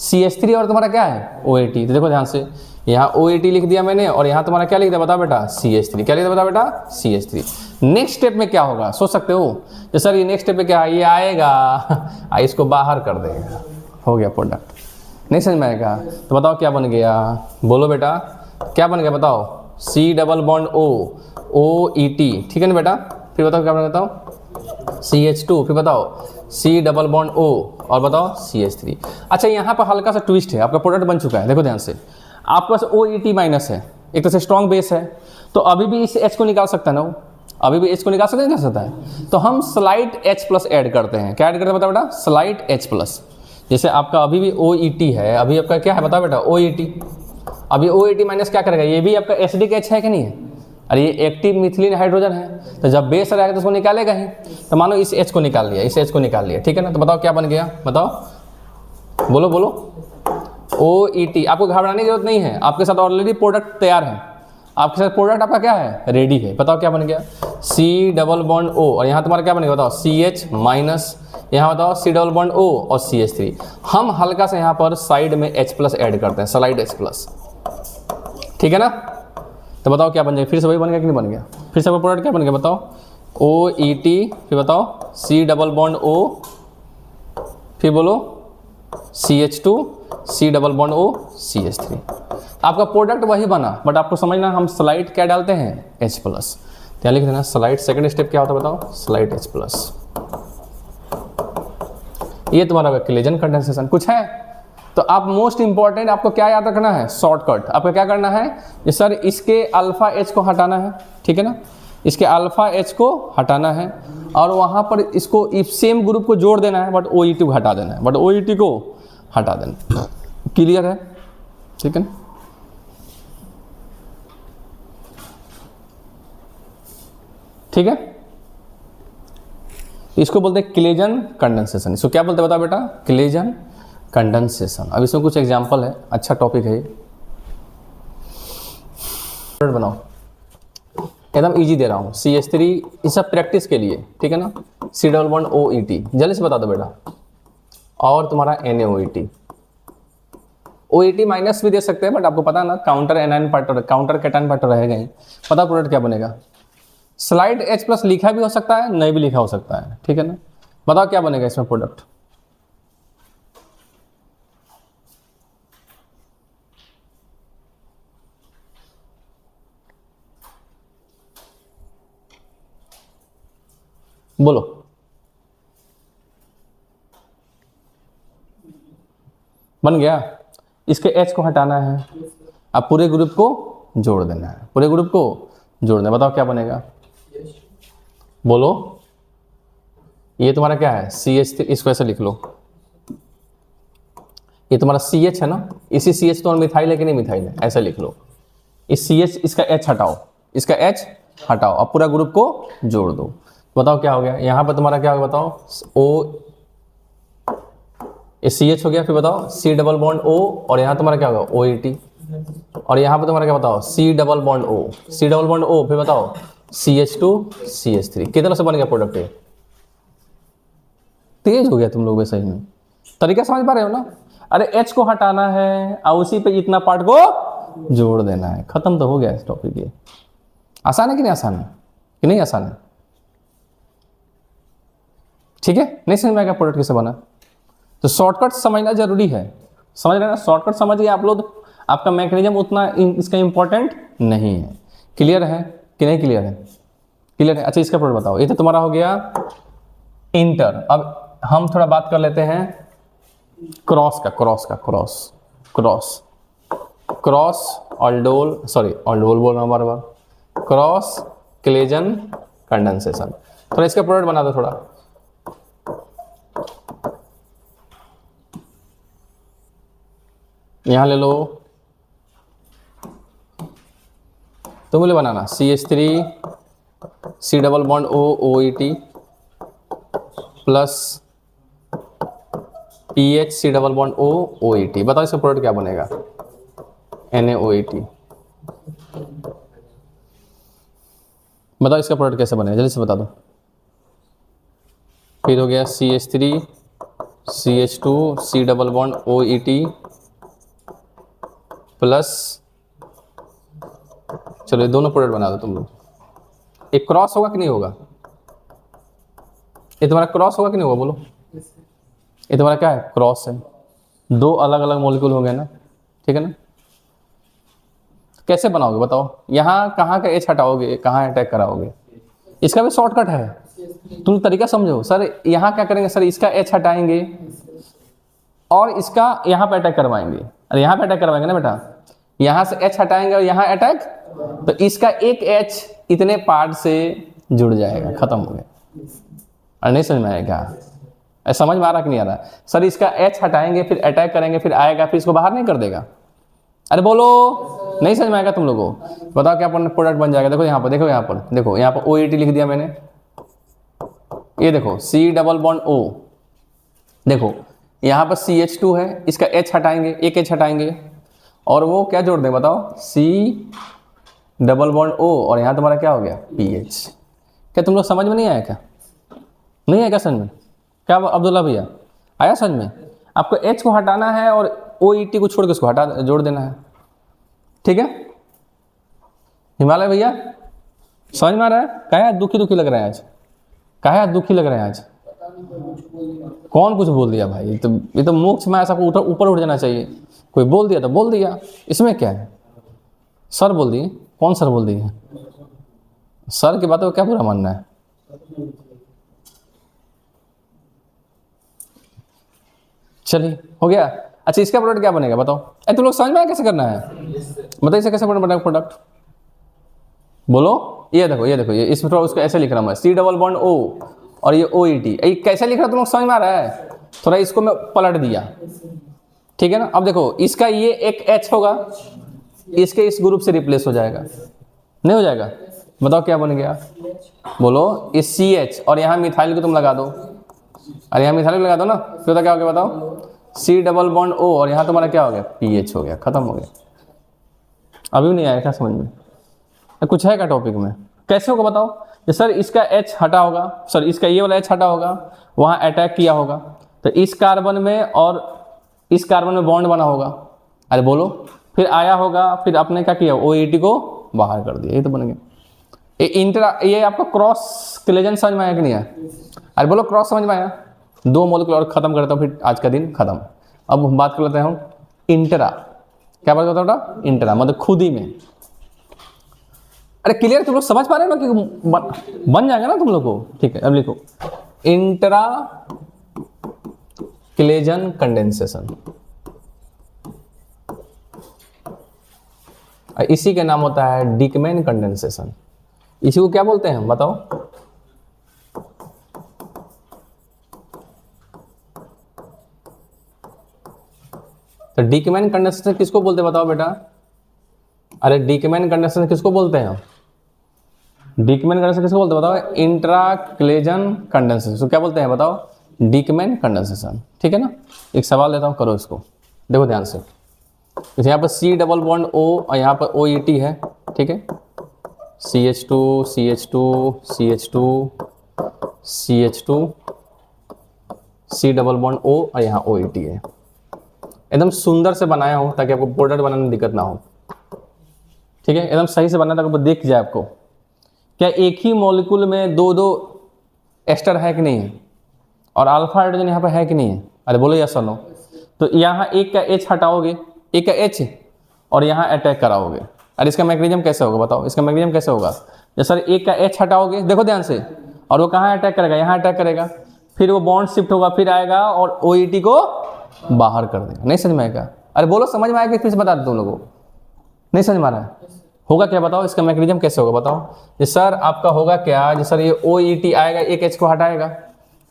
CH3 और तुम्हारा क्या है OET। तो देखो ध्यान से, यहाँ OET लिख दिया मैंने और यहाँ तुम्हारा क्या लिख दिया बताओ बेटा CH3, क्या लिख दिया बताओ बेटा CH3। नेक्स्ट स्टेप में क्या होगा सोच सकते हो, तो सर ये नेक्स्ट स्टेप में क्या है, ये आएगा इसको बाहर कर देगा, हो गया प्रोडक्ट। नहीं समझ में आएगा, तो बताओ क्या बन गया, बोलो बेटा क्या बन गया बताओ, C double bond O OET, ठीक है ना बेटा। फिर बताओ क्या बन गया बताओ CH2, फिर बताओ C डबल बॉन्ड O और बताओ CH3। अच्छा यहाँ पर हल्का सा ट्विस्ट है, आपका प्रोडक्ट बन चुका है। देखो ध्यान से, आपके पास OET माइनस है, एक तरह से स्ट्रॉन्ग बेस है, तो अभी भी इस H को निकाल सकता है ना, वो अभी भी H को निकाल सकता है। तो हम स्लाइट H प्लस ऐड करते हैं, क्या ऐड करते हैं बताओ बेटा, स्लाइट H प्लस। जैसे आपका अभी भी OET है, अभी आपका क्या है बताओ बेटा OET, अभी OET माइनस क्या करेगा, ये भी आपका एसिडिक H है कि नहीं है। अरे ये एक्टिव मिथिलीन हाइड्रोजन है, तो जब बेस रहेगा तो उसको निकालेगा ही। तो मानो इस H को निकाल लिया, इस H को निकाल लिया, ठीक है ना। तो बताओ क्या बन गया बताओ, बोलो बोलो OET। आपको घबराने की जरूरत नहीं है, आपके साथ ऑलरेडी प्रोडक्ट तैयार है, आपके साथ प्रोडक्ट आपका क्या है रेडी है। बताओ क्या बन गया C डबल बॉन्ड O और यहाँ तुम्हारा क्या बनेगा बताओ CH माइनस, यहाँ बताओ C डबल बॉन्ड O और CH3। हम हल्का से यहाँ पर साइड में H प्लस ऐड करते हैं, स्लाइड H प्लस, ठीक है ना। तो बताओ क्या बन जाएगा, फिर से वही बन गया कि नहीं बन गया, फिर से प्रोडक्ट क्या बन गया बताओ OET, फिर बताओ C डबल बॉन्ड O, फिर बोलो CH2 C double bond O CH3। आपका प्रोडक्ट वही बना, बट आपको समझना हम स्लाइड क्या डालते हैं H प्लस। क्या लिख देना स्लाइड, सेकंड स्टेप क्या होता है बताओ स्लाइड H प्लस। ये तुम्हारा क्लेजन कंडेंसेशन कुछ है। तो आप मोस्ट इंपॉर्टेंट आपको क्या याद रखना है, शॉर्टकट। आपको क्या करना है, ये सर इसके अल्फा H को हटाना है, ठीक है ना, इसके अल्फा H को हटाना है और वहाँ पर इसको इफ सेम ग्रुप को जोड़ देना है, बट OET को हटा देना है, बट OET को हटा देना। क्लियर है, ठीक है ना। ठीक है, इसको बोलते हैं क्लेजन कंडेंसेशन। इसको क्या बोलते हैं बताओ बेटा, क्लेजन कंडेंसेशन। अब इसमें कुछ एग्जांपल है, अच्छा टॉपिक है ये, बनाओ एकदम इजी दे रहा हूँ। CH3 ये सब प्रैक्टिस के लिए, ठीक है ना। C डबल बॉन्ड OET जल्दी से बता दो बेटा, और तुम्हारा NaOET, OET माइनस भी दे सकते हैं, बट आपको पता ना counter anion part, counter cation part रहेगा ही। पता प्रोडक्ट क्या बनेगा, स्लाइड H प्लस लिखा भी हो सकता है, नहीं भी लिखा हो सकता है, ठीक है ना। बताओ क्या बनेगा इसमें प्रोडक्ट, बोलो, बन गया। इसके H को हटाना है, अब पूरे ग्रुप को जोड़ देना है, पूरे ग्रुप को जोड़ देना। बताओ क्या बनेगा, बोलो। ये तुम्हारा क्या है CH3, इसको ऐसे लिख लो, ये तुम्हारा CH है ना, इसी CH तो मिथाइल है कि नहीं मिथाइल है, ऐसे लिख लो। इस CH, इसका H हटाओ, इसका H हटाओ, अब पूरा ग्रुप को जोड़ दो। बताओ क्या हो गया, यहाँ पर तुम्हारा क्या होगा बताओ, O, ये CH हो गया, फिर बताओ C डबल बॉन्ड O, और यहाँ तुम्हारा क्या होगा OET, और यहाँ पर तुम्हारा क्या बताओ C double bond O, C double bond O, फिर बताओ CH2 CH3। कितने से बन गया प्रोडक्ट ये? तेज हो गया तुम लोग सही में, तरीका समझ पा रहे हो ना। अरे H को हटाना है और उसी पे इतना पार्ट को जोड़ देना है, खत्म तो हो गया इस टॉपिक। ये आसान है कि नहीं आसान है, कि नहीं आसान है? ठीक है, नहीं समझ में आएगा प्रोडक्ट कैसे बना, तो शॉर्टकट समझना जरूरी है, समझ रहे ना, शॉर्टकट समझिए आप लोग, आपका मैकेनिज्म उतना इसका इंपॉर्टेंट नहीं है। क्लियर है कि नहीं क्लियर है? क्लियर है। अच्छा इसका प्रोडक्ट बताओ, ये तो तुम्हारा हो गया इंटर। अब हम थोड़ा बात कर लेते हैं क्रॉस का, क्रॉस ऑल्डोल, सॉरी ऑल्डोल बोल रहा हूं बार बार, क्रॉस क्लेजन कंडेंसेशन। थोड़ा इसका प्रोडक्ट बना दो थोड़ा। यहां ले लो, तुम ले बनाना CH3 C double bond O OET plus PH C double bond O OET। बताओ इसका प्रोडक्ट क्या बनेगा, NaOET। बताओ इसका प्रोडक्ट कैसे बनेगा, जल्दी से बता दो। फिर हो गया CH3 CH2 C double bond OET plus, चलो ये दोनों प्रोडक्ट बना दो तुम लोग। एक क्रॉस होगा कि नहीं होगा, ये तुम्हारा क्रॉस होगा कि नहीं होगा, बोलो। ये तुम्हारा क्या है, क्रॉस है, दो अलग अलग मॉलिक्यूल हो गए ना, ठीक है ना। कैसे बनाओगे बताओ, यहाँ कहाँ का H हटाओगे, कहाँ अटैक कराओगे, इसका भी शॉर्टकट है, तुम तरीका समझो। सर यहाँ क्या करेंगे, सर इसका H हटाएंगे और इसका यहाँ पे अटैक करवाएंगे, अरे यहाँ पे अटैक करवाएंगे ना बेटा, यहाँ से H हटाएंगे और यहाँ अटैक, तो इसका एक H इतने पार्ट से जुड़ जाएगा, खत्म हो गया। अरे नहीं समझ में आएगा, समझ में आ रहा कि नहीं आ रहा? सर इसका H हटाएंगे फिर अटैक करेंगे, फिर आएगा, फिर इसको बाहर नहीं कर देगा। अरे बोलो, नहीं समझ में आएगा तुम लोगों को? बताओ क्या प्रोडक्ट बन जाएगा। देखो यहाँ पर, देखो यहाँ पर, देखो यहाँ पर OET लिख दिया मैंने, ये देखो C डबल बॉन्ड O, देखो यहाँ पर CH2 है, इसका H हटाएंगे, एक H हटाएंगे और वो क्या जोड़ दें बताओ, C डबल बॉन्ड O, और यहाँ तुम्हारा क्या हो गया PH। क्या तुम लोग समझ में नहीं आया क्या? नहीं आया क्या समझ में? क्या अब्दुल्ला भैया आया समझ में? आपको H को हटाना है और OET को छोड़ के उसको हटा जोड़ देना है, ठीक है। हिमालय भैया समझ में आ रहा है? क्या दुखी दुखी लग रहे हैं आज, क्या दुखी लग रहे हैं आज? कौन कुछ बोल दिया भाई, ये तो मोक्ष में ऐसा ऊपर उठ जाना चाहिए। कोई बोल दिया तो बोल दिया, इसमें क्या है? सर बोल दिए, कौन सर बोल दिए? सर की बातों को क्या बुरा मानना है? चलिए हो गया। अच्छा इसका प्रोडक्ट क्या बनेगा बताओ, तुम लोग समझ में आया कैसे करना है? बताइए इसे कैसे बनेगा प्रोडक्ट, बोलो। ये देखो ये देखो, ये इसमें थोड़ा उसको ऐसे लिख रहा हूँ मैं, C डबल बॉन्ड O और ये OET, ये कैसे लिख रहा तुम लोग समझ में आ रहा है? थोड़ा इसको मैं पलट दिया, ठीक है ना। अब देखो इसका ये एक H होगा, इसके इस ग्रुप से रिप्लेस हो जाएगा, नहीं हो जाएगा? बताओ क्या बन गया, बोलो। इस CH और यहाँ मिथाइल को तुम लगा दो, अरे यहाँ मिथाइल लगा दो ना, फिर क्या हो गया बताओ, C डबल बॉन्ड O और यहाँ तुम्हारा क्या हो गया PH हो गया, खत्म हो गया। अभी नहीं आया क्या समझ में? कुछ है क्या टॉपिक में? कैसे होगा बताओ? सर इसका H हटा होगा, सर इसका ये वाला H हटा होगा, वहाँ अटैक किया होगा, तो इस कार्बन में और इस कार्बन में बॉन्ड बना होगा, अरे बोलो, फिर आया होगा, फिर आपने क्या किया OET को बाहर कर दिया, ये तो बन गया। ये आपको क्रॉस क्लेजन समझ में आया कि नहीं आया? अरे बोलो क्रॉस समझ में आया? दो मॉलिक्यूल और खत्म करता हूँ, फिर आज का दिन खत्म। अब हम बात कर लेते हैं इंटरा। क्या बात करता हूँ? इंटरा मतलब खुद ही में अरे क्लियर, तुम लोग समझ पा रहे हो ना कि बन जाएगा ना तुम लोग को। ठीक है, अब लिखो इंट्रा क्लेजन कंडेंसेशन, इसी का नाम होता है डिकमैन कंडेंसेशन। इसी को क्या बोलते हैं बताओ? तो डिकमैन कंडेंसेशन किसको बोलते हैं बताओ बेटा? अरे डिकमैन कंडेंसेशन किसको बोलते हैं? डिकमैन कंडेंसेशन किसको बोलते हैं बताओ? इंट्राक्लेजन कंडेंसेशन। तो क्या बोलते हैं बताओ? डिकमैन कंडेंसेशन। ठीक है ना। एक सवाल लेता हूं, करो इसको, देखो ध्यान से। जैसे यहाँ पर C डबल बॉन्ड O और यहाँ पर OET है। ठीक है, CH2 CH2 CH2 CH2 C double bond O और यहाँ OET है। एकदम सुंदर से बनाया हो ताकि आपको प्रोडक्ट बनाने में दिक्कत ना हो। ठीक है, एकदम सही से बनाया ताकि दिख जाए आपको। क्या एक ही मॉलिक्यूल में दो दो एस्टर है कि नहीं है? और अल्फा हाइड्रोजन यहाँ पर है कि नहीं है? अरे बोलो यस और नो। तो यहाँ एक का H हटाओगे, एक का H, और यहाँ अटैक कराओगे। अरे इसका मैकेनिज्म कैसे होगा बताओ? इसका मैकेनिज्म कैसे होगा? जैसे सर एक का H हटाओगे, देखो ध्यान से, और वो कहाँ अटैक करेगा? यहाँ अटैक करेगा, फिर वो बॉन्ड शिफ्ट होगा, फिर आएगा और OET को बाहर कर देगा। नहीं समझ में आएगा? अरे बोलो समझ में आएगा? फिर से बता दो तुम लोगों को। नहीं समझ में आ रहा है? होगा क्या बताओ? इसका मैकेनिज्म कैसे होगा बताओ? जी सर आपका होगा क्या? जी सर ये OET आएगा, एक H को हटाएगा।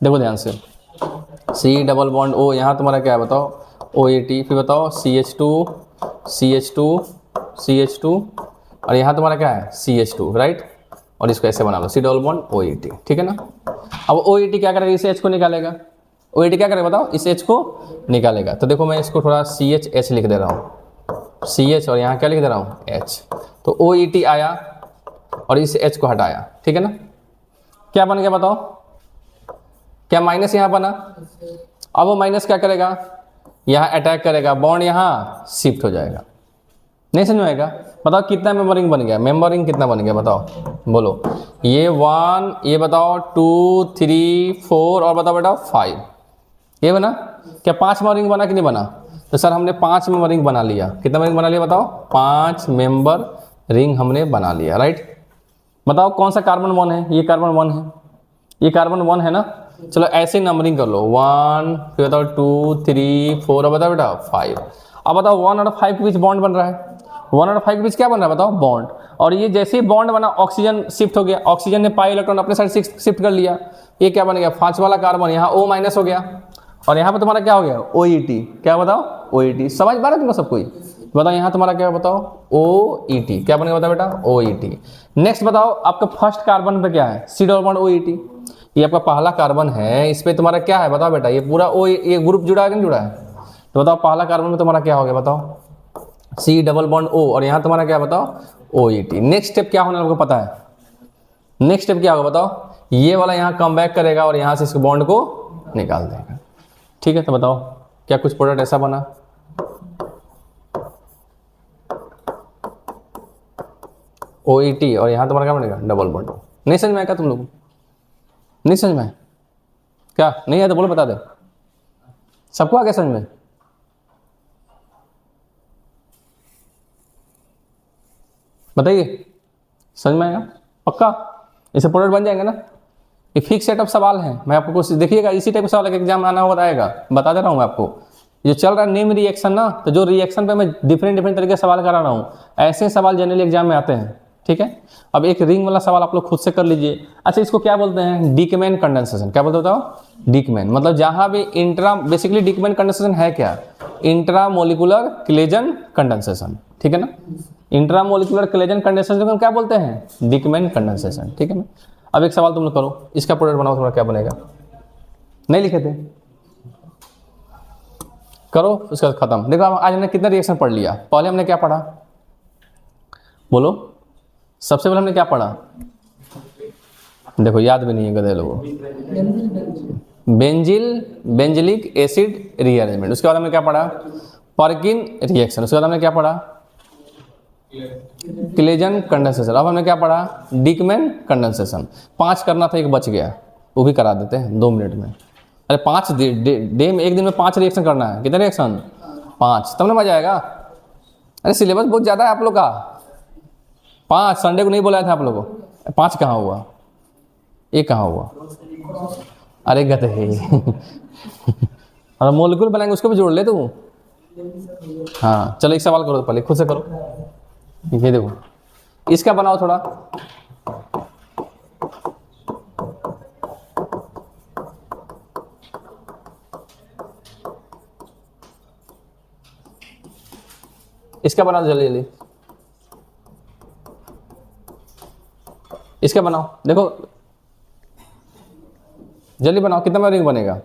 देखो ध्यान से, C डबल बॉन्ड O, यहाँ तुम्हारा क्या है बताओ? OET, फिर बताओ CH2 CH2 CH2, और यहाँ तुम्हारा क्या है? CH2, right. और इसको ऐसे बना लो, C डबल बॉन्ड OET। ठीक है ना। अब OET क्या करेगा? इस H को निकालेगा। OET क्या करेगा बताओ? इस H को निकालेगा। तो देखो मैं इसको थोड़ा CH लिख दे रहा हूँ, CH, और यहाँ क्या लिख दे रहा हूँ? H। तो OET आया और इस H को हटाया। ठीक है ना। क्या बन गया बताओ? क्या माइनस यहाँ बना? अब वो माइनस क्या करेगा? यहाँ अटैक करेगा, बॉन्ड यहाँ शिफ्ट हो जाएगा। नहीं समझ में आएगा? बताओ कितना मेंबरिंग बन गया? मेंबरिंग कितना बन गया बताओ? बोलो। ये 1, ये बताओ 2 3 4, और बताओ बेटा 5, ये बना। क्या 5 मेंबरिंग बना कि नहीं बना? तो सर हमने 5 मेंबर रिंग बना लिया। कितना रिंग बना लिया बताओ? 5 मेंबर रिंग हमने बना लिया, राइट। बताओ कौन सा कार्बन 1 है? ये कार्बन 1 है, ये कार्बन 1 है ना। चलो ऐसे नंबरिंग कर लो, 1, फिर बताओ 2 3 4, और बताओ बेटा 5। अब बताओ 1 और 5 के बीच बॉन्ड बन रहा है। 1 और 5 के बीच क्या बन रहा है बताओ? बॉन्ड। और ये जैसे ही बॉन्ड बना, ऑक्सीजन शिफ्ट हो गया, ऑक्सीजन ने पाई इलेक्ट्रॉन अपने साइड शिफ्ट कर लिया। ये क्या बन गया? 5 वाला कार्बन यहाँ O माइनस हो गया, और यहाँ पर तुम्हारा क्या हो गया? OET। क्या बताओ? OET। समझ पा रहे तुम सब कोई? बताओ यहाँ तुम्हारा क्या बताओ? OET। क्या बनेगा बताओ बेटा? OET। नेक्स्ट बताओ आपका फर्स्ट कार्बन पे क्या है? C double bond OET। ये आपका पहला कार्बन है, इस पे तुम्हारा क्या है बताओ बेटा? ये पूरा ये ग्रुप जुड़ा है कि नहीं जुड़ा है? तो बताओ पहला कार्बन में तुम्हारा क्या हो गया बताओ? C डबल बॉन्ड O, और यहाँ तुम्हारा क्या बताओ? OET। नेक्स्ट स्टेप क्या होने आपको पता है? नेक्स्ट स्टेप क्या होगा बताओ? ये वाला यहाँ कम बैक करेगा और यहाँ से इस बॉन्ड को निकाल देगा। ठीक है, तो बताओ क्या कुछ प्रोडक्ट ऐसा बना? OET, और यहाँ तुम्हारा क्या बनेगा? Double bond. नहीं समझ में आया क्या तुम लोग? नहीं समझ में? क्या नहीं है तो बोलो, बता दे। सबको आ गया समझ में? बताइए, समझ में आएगा पक्का? ऐसे प्रोडक्ट बन जाएंगे ना। ये फिक्स सेट ऑफ सवाल हैं, मैं आपको कुछ देखिएगा, इसी टाइप का सवाल एग्जाम आना होगा आएगा, बता दे रहा हूँ मैं आपको। जो चल रहा है नेम रिएक्शन ना, तो जो रिएक्शन पे मैं डिफरेंट तरीके से सवाल करा रहा हूँ, ऐसे सवाल जनरली एग्जाम में आते हैं। ठीक है, अब एक रिंग वाला सवाल आप लोग खुद से कर लीजिए। अच्छा, इसको क्या बोलते हैं? डिकमैन कंडेंसेशन। क्या बोलते बताओ? डिकमैन। मतलब जहां भी इंट्रा, बेसिकली डिकमैन कंडेंसेशन है क्या? Intra molecular Claisen condensation. ठीक है ना। इंट्रा मोलिकुलर क्लेजन कंडेंसेशन को क्या बोलते हैं? डिकमैन कंडेंसेशन। ठीक है ना। अब एक सवाल तुम लोग करो, इसका प्रोडक्ट बनाओ, तुम्हारा क्या बनेगा? नहीं लिखे थे? करो, उसका खत्म। देखो आज हमने कितना रिएक्शन पढ़ लिया। पहले हमने क्या पढ़ा बोलो? सबसे पहले हमने क्या पढ़ा? देखो याद भी नहीं है गधे लोगों। Benzylic acid rearrangement. उसके बाद हमने क्या पढ़ा? Perkin reaction. उसके बाद हमने क्या पढ़ा? Claisen condensation. अब हमने क्या पढ़ा? डिकमैन कंडेंसेशन। 5 करना था, एक बच गया, वो भी करा देते हैं 2 मिनट में। अरे 5 डे में, एक दिन में 5 रिएक्शन करना है। कितने रिएक्शन? 5, तब ना मजा आएगा। अरे सिलेबस बहुत ज़्यादा है आप लोग का। 5 संडे को नहीं बोला था आप लोगों को, 5 कहाँ हुआ, ये कहाँ हुआ, अरे गधे और मोलिक्यूल बनाएंगे उसको भी जोड़ ले तू। हाँ चलो एक सवाल करो पहले, खुद से करो। ये देखो इसका बनाओ थोड़ा, इसका बनाओ जल्दी जल्दी, इसका बनाओ, देखो जल्दी बनाओ, कितना में रिंग बनेगा,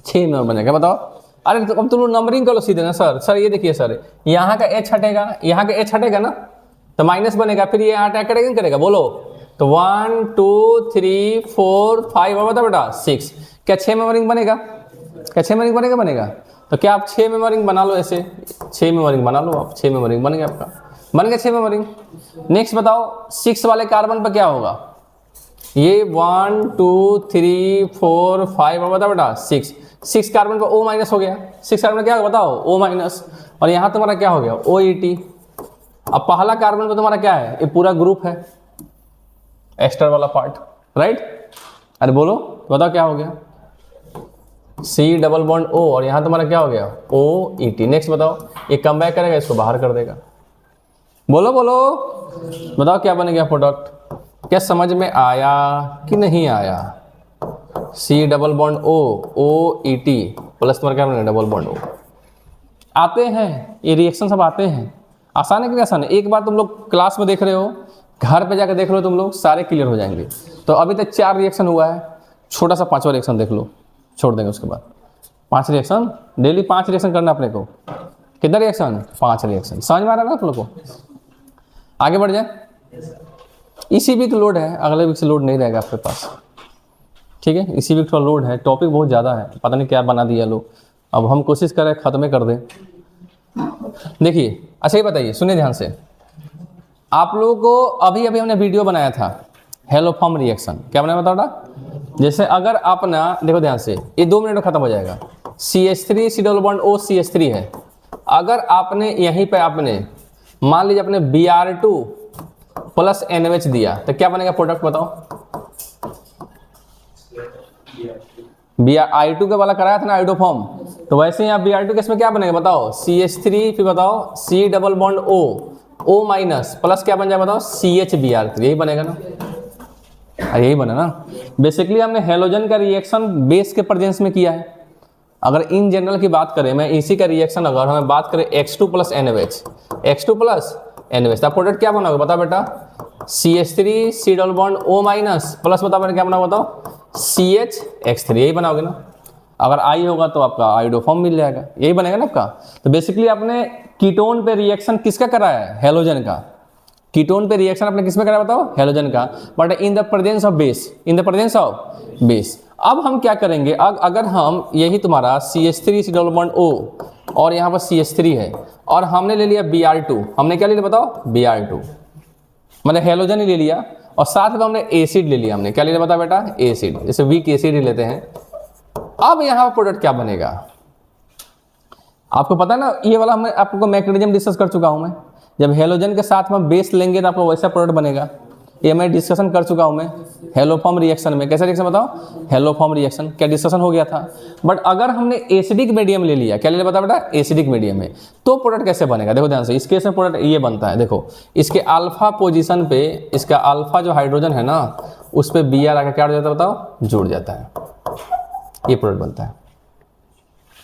6 में बनेगा, बताओ। अरे तो अब तुम लोग नंबरिंग कर लो सीधे ना सर। सर ये देखिए सर, यहाँ का एच हटेगा, यहाँ का एच हटेगा ना, तो माइनस बनेगा, फिर ये अटैक करेगा, करेगा बोलो। तो 1 2 3 4 5 और बता बेटा 6, क्या 6 में रिंग बनेगा, क्या 6 में रिंग बनेगा, बनेगा। तो क्या आप 6 में रिंग बना लो, ऐसे 6 में रिंग बना लो आप, 6 में रिंग बन गया आपका, बन गया 6 में रिंग। नेक्स्ट बताओ 6 वाले कार्बन पर क्या होगा, ये 1 2 3 4 5 और बता बेटा 6 कार्बन पर O माइनस हो गया, 6 कार्बन क्या होगा बताओ, O माइनस, और यहाँ तुम्हारा क्या हो गया OET। अब पहला कार्बन पर तुम्हारा क्या है, ये पूरा ग्रुप है, एस्टर वाला पार्ट, राइट। अरे बोलो बताओ क्या हो गया, C डबल बॉन्ड O, और यहाँ तुम्हारा क्या हो गया OET। नेक्स्ट बताओ, ये कम बैक करेगा, इसको बाहर कर देगा, बोलो बोलो बताओ क्या बनेगा प्रोडक्ट। क्या समझ में आया कि नहीं आया, C double bond O OET plus तुम्हारा क्या बनेगा डबल बॉन्ड O। आते हैं ये रिएक्शन सब आते हैं, आसान है कि आसान है। एक बार तुम लोग क्लास में देख रहे हो, घर पे जाकर देख लो, तुम लोग सारे क्लियर हो जाएंगे। तो अभी तक 4 रिएक्शन हुआ है, छोटा सा 5वां रिएक्शन देख लो, छोड़ देंगे उसके बाद। 5 रिएक्शन डेली, 5 रिएक्शन करना अपने को। कितना रिएक्शन, 5 रिएक्शन। समझ में आ रहा है ना आप लोग को, आगे बढ़ जाए। इसी वीक लोड है, अगले वीक से लोड नहीं रहेगा आपके पास, ठीक है। इसी वीक थोड़ा लोड है, टॉपिक बहुत ज़्यादा है, पता नहीं क्या बना दिया लोग। अब हम कोशिश करें खत्म कर दें। देखिए अच्छा ये बताइए, सुनिए ध्यान से, आप लोगों को अभी अभी हमने वीडियो बनाया था हेलोफॉर्म रिएक्शन, क्या बनाया बताओ ना। जैसे अगर अपना देखो ध्यान से, ये 2 मिनट में खत्म हो जाएगा। CH3 C double bond O CH3 है, अगर आपने यहीं पे आपने मान लीजिए अपने Br2 प्लस NH दिया, तो क्या बनेगा प्रोडक्ट बताओ। I2 के वाला कराया था ना आइडोफॉर्म, तो वैसे यहाँ Br2 के इसमें क्या बनेगा बताओ, CH3 फिर बताओ C double bond O minus plus क्या बन जाएगा बताओ CHBr3, यही बनेगा ना, यही बना ना। बेसिकली हमने हेलोजन का रिएक्शन बेस के प्रेजेंस में किया है। अगर इन जनरल की बात करें, मैं इसी का रिएक्शन अगर हमें बात करें X2 plus NH, X2 plus NH, तब प्रोडक्ट क्या बनाओगे बताओ बेटा, CH3 C double bond O minus plus बताओ बेटा क्या बनाओ बताओ CHX3, यही बनाओगे ना। अगर I होगा तो आपका आइडोफॉर्म मिल जाएगा, यही बनेगा ना आपका। तो बेसिकली आपने कीटोन पे रिएक्शन किसका कराया है, हेलोजन का। कीटोन पे रिएक्शन आपने किसमें कराया बताओ, हेलोजन का, but in the presence of base, in the presence of base. अब हम क्या करेंगे, अगर हम यही तुम्हारा CH3 C double bond O और यहाँ पर CH3 है, और हमने ले लिया Br2, हमने क्या ले लिया बताओ Br2, मतलब हेलोजन ही ले लिया, और साथ में हमने एसिड ले लिया, हमने क्या ले लिया बता बेटा एसिड, जैसे वीक एसिड ही लेते हैं। अब यहाँ पर प्रोडक्ट क्या बनेगा आपको पता है ना, ये वाला मैं आपको मैकेनिज्म डिस्कस कर चुका हूँ मैं। जब हेलोजन के साथ में बेस लेंगे तो आपको वैसा प्रोडक्ट बनेगा, ये मैं डिस्कशन कर चुका हूँ मैं हेलोफॉर्म रिएक्शन में। कैसा रिएक्शन बताओ, हेलोफॉर्म रिएक्शन, क्या डिस्कशन हो गया था। बट अगर हमने एसिडिक मीडियम ले लिया, क्या ले लिया बता बेटा एसिडिक मीडियम में, तो प्रोडक्ट कैसे बनेगा देखो ध्यान से। इस केस में प्रोडक्ट ये बनता है, देखो इसके अल्फा पोजीशन पे इसका अल्फा जो हाइड्रोजन है ना, उस पर Br आकर क्या हो जाता है बताओ, जुड़ जाता है, ये प्रोडक्ट बनता है।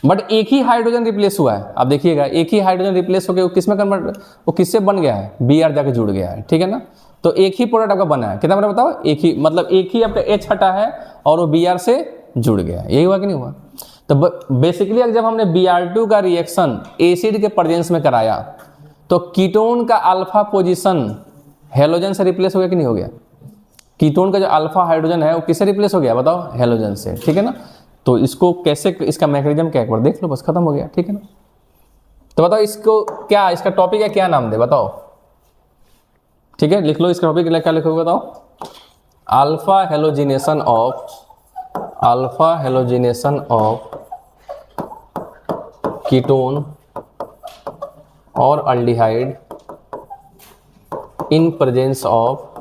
बट एक ही हाइड्रोजन रिप्लेस हुआ है, आप देखिएगा एक ही हाइड्रोजन रिप्लेस होकर वो किस में कन्वर्ट, वो किससे बन गया है, Br जाके जुड़ गया है, ठीक है ना। तो एक ही प्रोडक्ट आपका बना है, कितना बना बताओ, एक ही, मतलब एक ही आपका H हटा है और वो Br से जुड़ गया है, यही हुआ कि नहीं हुआ। तो बेसिकली जब हमने Br2 का रिएक्शन एसिड के प्रेजेंस में कराया, तो कीटोन का अल्फा पोजीशन हेलोजन से रिप्लेस हो गया कि नहीं हो गया। कीटोन का जो अल्फा हाइड्रोजन है वो किससे रिप्लेस हो गया बताओ, हेलोजन से, ठीक है ना। तो इसको कैसे, इसका मैकेनिज्म क्या एक बार देख लो, बस खत्म हो गया, ठीक है ना। तो बताओ इसको क्या, इसका टॉपिक है क्या नाम दे बताओ, ठीक है लिख लो इसका टॉपिक क्या लिखोगे बताओ, अल्फा हेलोजिनेशन ऑफ कीटोन और aldehyde in presence of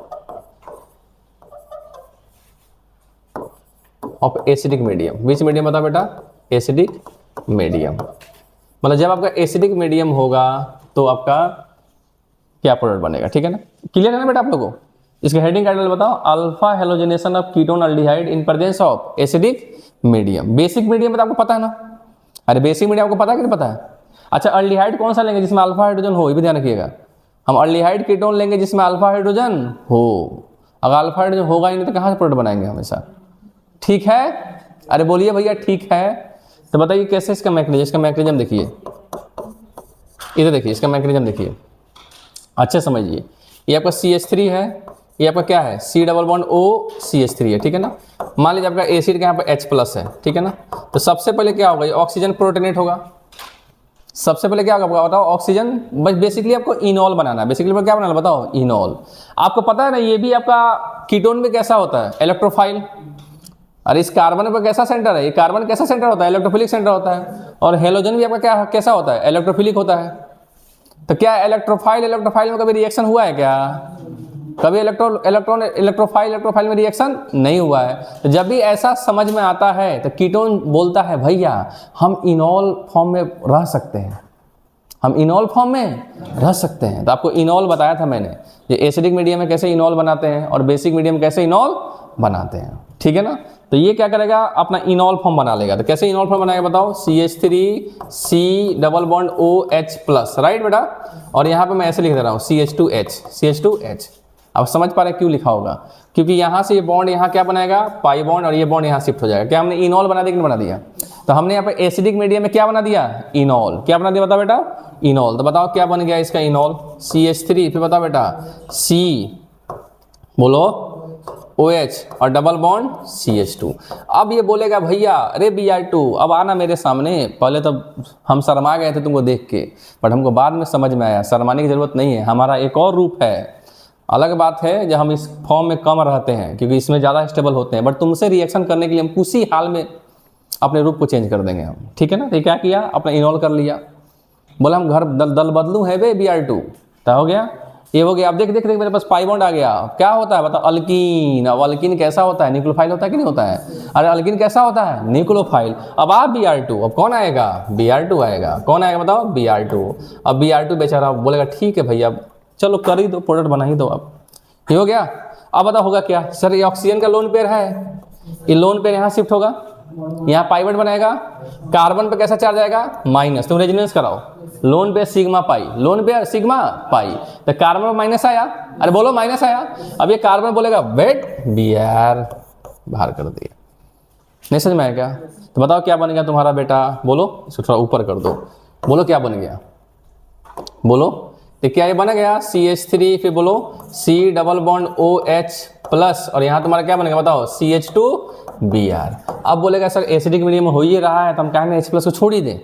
acidic medium. Which medium बताओ बेटा? Acidic medium. मतलब जब आपका एसिडिक मीडियम होगा तो आपका क्या प्रोडक्ट बनेगा, ठीक है ना? क्लियर है ना बेटा आप लोगों को? इसका हेडिंग टाइटल बताओ, alpha halogenation of ketone aldehyde in presence of acidic medium. Basic medium तो आपको पता है ना? अरे बेसिक मीडियम आपको पता है कि नहीं पता है? अच्छा, अल्डिहाइड कौन सा लेंगे जिसमें अल्फा हाइड्रोजन हो, ये भी ध्यान रखिएगा। हम अल्डिहाइड कीटोन लेंगे जिसमें अल्फा हाइड्रोजन हो। अगर अल्फा हाइड्रोजन होगा ही नहीं तो कहाँ से प्रोडक्ट बनाएंगे हमेशा? ठीक है? अरे बोलिए भैया ठीक है। तो बताइए कैसे इसका मैकेनिज्म, इसका मैकेनिज्म देखिए, इधर देखिए, इसका मैकेनिज्म देखिए, अच्छे समझिए। ये आपका CH3 है, ये आपका क्या है? C double bond O CH3 है, ठीक है ना? मान लीजिए आपका एसिड का यहाँ पर H+ है, ठीक है ना? तो सबसे पहले क्या होगा? ये ऑक्सीजन प्रोटोनेट होगा। सबसे पहले क्या होगा बताओ? ऑक्सीजन। बस बेसिकली आपको इनॉल बनाना है। बेसिकली क्या बनाना है बताओ? इनॉल। आपको पता है ना ये भी आपका कीटोन में कैसा होता है? इलेक्ट्रोफाइल। अरे इस कार्बन पर कैसा सेंटर है? ये कार्बन कैसा सेंटर होता है? इलेक्ट्रोफिलिक सेंटर होता है। और हेलोजन भी आपका क्या कैसा होता है? इलेक्ट्रोफिलिक होता है। तो क्या इलेक्ट्रोफाइल में कभी रिएक्शन हुआ है क्या? कभी इलेक्ट्रोफाइल में रिएक्शन नहीं हुआ है। तो जब भी ऐसा समझ में आता है तो कीटोन बोलता है भैया हम इनॉल फॉर्म में रह सकते हैं, हम इनॉल फॉर्म में रह सकते हैं। तो आपको इनॉल बताया था मैंने, ये एसिडिक मीडियम में कैसे इनॉल बनाते हैं और बेसिक मीडियम कैसे इनॉल बनाते हैं, ठीक है ना? तो ये क्या करेगा? अपना इनॉल फॉर्म बना लेगा। तो कैसे इनॉल फॉर्म बनाएगा बताओ? CH3 C double bond OH+, right बेटा? और यहाँ पे मैं ऐसे लिख दे रहा हूँ CH2H। अब समझ पा रहे क्यों लिखा होगा? क्योंकि यहाँ से ये बॉन्ड यहाँ क्या बनाएगा? पाई बॉन्ड, और ये बॉन्ड यहाँ शिफ्ट हो जाएगा। क्या हमने इनॉल बना दिया कि नहीं बना दिया? तो हमने यहाँ पे एसिडिक मीडियम में क्या बना दिया? इनॉल। क्या बना दिया बताओ बेटा? इनॉल। तो बताओ क्या बन गया इसका इनॉल? CH3, फिर बताओ बेटा C बोलो OH और डबल बॉन्ड CH2। अब ये बोलेगा भैया अरे Br2 अब आना मेरे सामने। पहले तो हम शर्मा गए थे तुमको देख के, बट हमको बाद में समझ में आया शर्माने की जरूरत नहीं है, हमारा एक और रूप है। अलग बात है जब हम इस फॉर्म में कम रहते हैं क्योंकि इसमें ज़्यादा स्टेबल होते हैं, बट तुमसे रिएक्शन करने के लिए हम उसी हाल में अपने रूप को चेंज कर देंगे हम, ठीक है ना? तो क्या किया? अपना इनॉल कर लिया। बोला हम घर दल बदलू है बे Br2। तो हो गया, ये हो गया। अब देख देख देख मेरे पास पाई बॉन्ड आ गया। क्या होता है बताओ? अल्कीन। अब अल्कीन कैसा होता है? न्यूक्लियोफाइल होता है कि नहीं होता है? अरे अल्कीन कैसा होता है? न्यूक्लियोफाइल। अब आप Br2, अब कौन आएगा? Br2 आएगा। कौन आएगा बताओ? Br2। अब Br2 बेचारा बोलेगा ठीक है भैया चलो कर ही दो, प्रोडक्ट बना ही दो। अब ये हो गया। अब बताओ होगा क्या? सर ये ऑक्सीजन का लोन पेयर है, ये लोन पेयर यहाँ शिफ्ट होगा, यहाँ पाइवट बनाएगा, कार्बन पे कैसा चार्ज आएगा? माइनस। तुम रेजोनेंस कराओ, लोन पे सिग्मा पाई, लोन पे सिग्मा पाई, तो कार्बन में माइनस आया। अरे बोलो माइनस आया। अब ये कार्बन बोलेगा वेट Br, बाहर कर दिया। नहीं समझ में आया क्या? तो बताओ क्या बन गया तुम्हारा बेटा? बोलो, इसको थोड़ा ऊपर कर दो, बोलो क्या बन गया? बोलो। तो क्या ये बन गया? CH3, फिर बोलो C डबल बॉन्ड OH+, और यहाँ तुम्हारा क्या बनेगा बताओ? CH2Br। अब बोलेगा सर एसिडिक मीडियम हो ही रहा है तो हम कहेंगे H+ को छोड़ ही दें,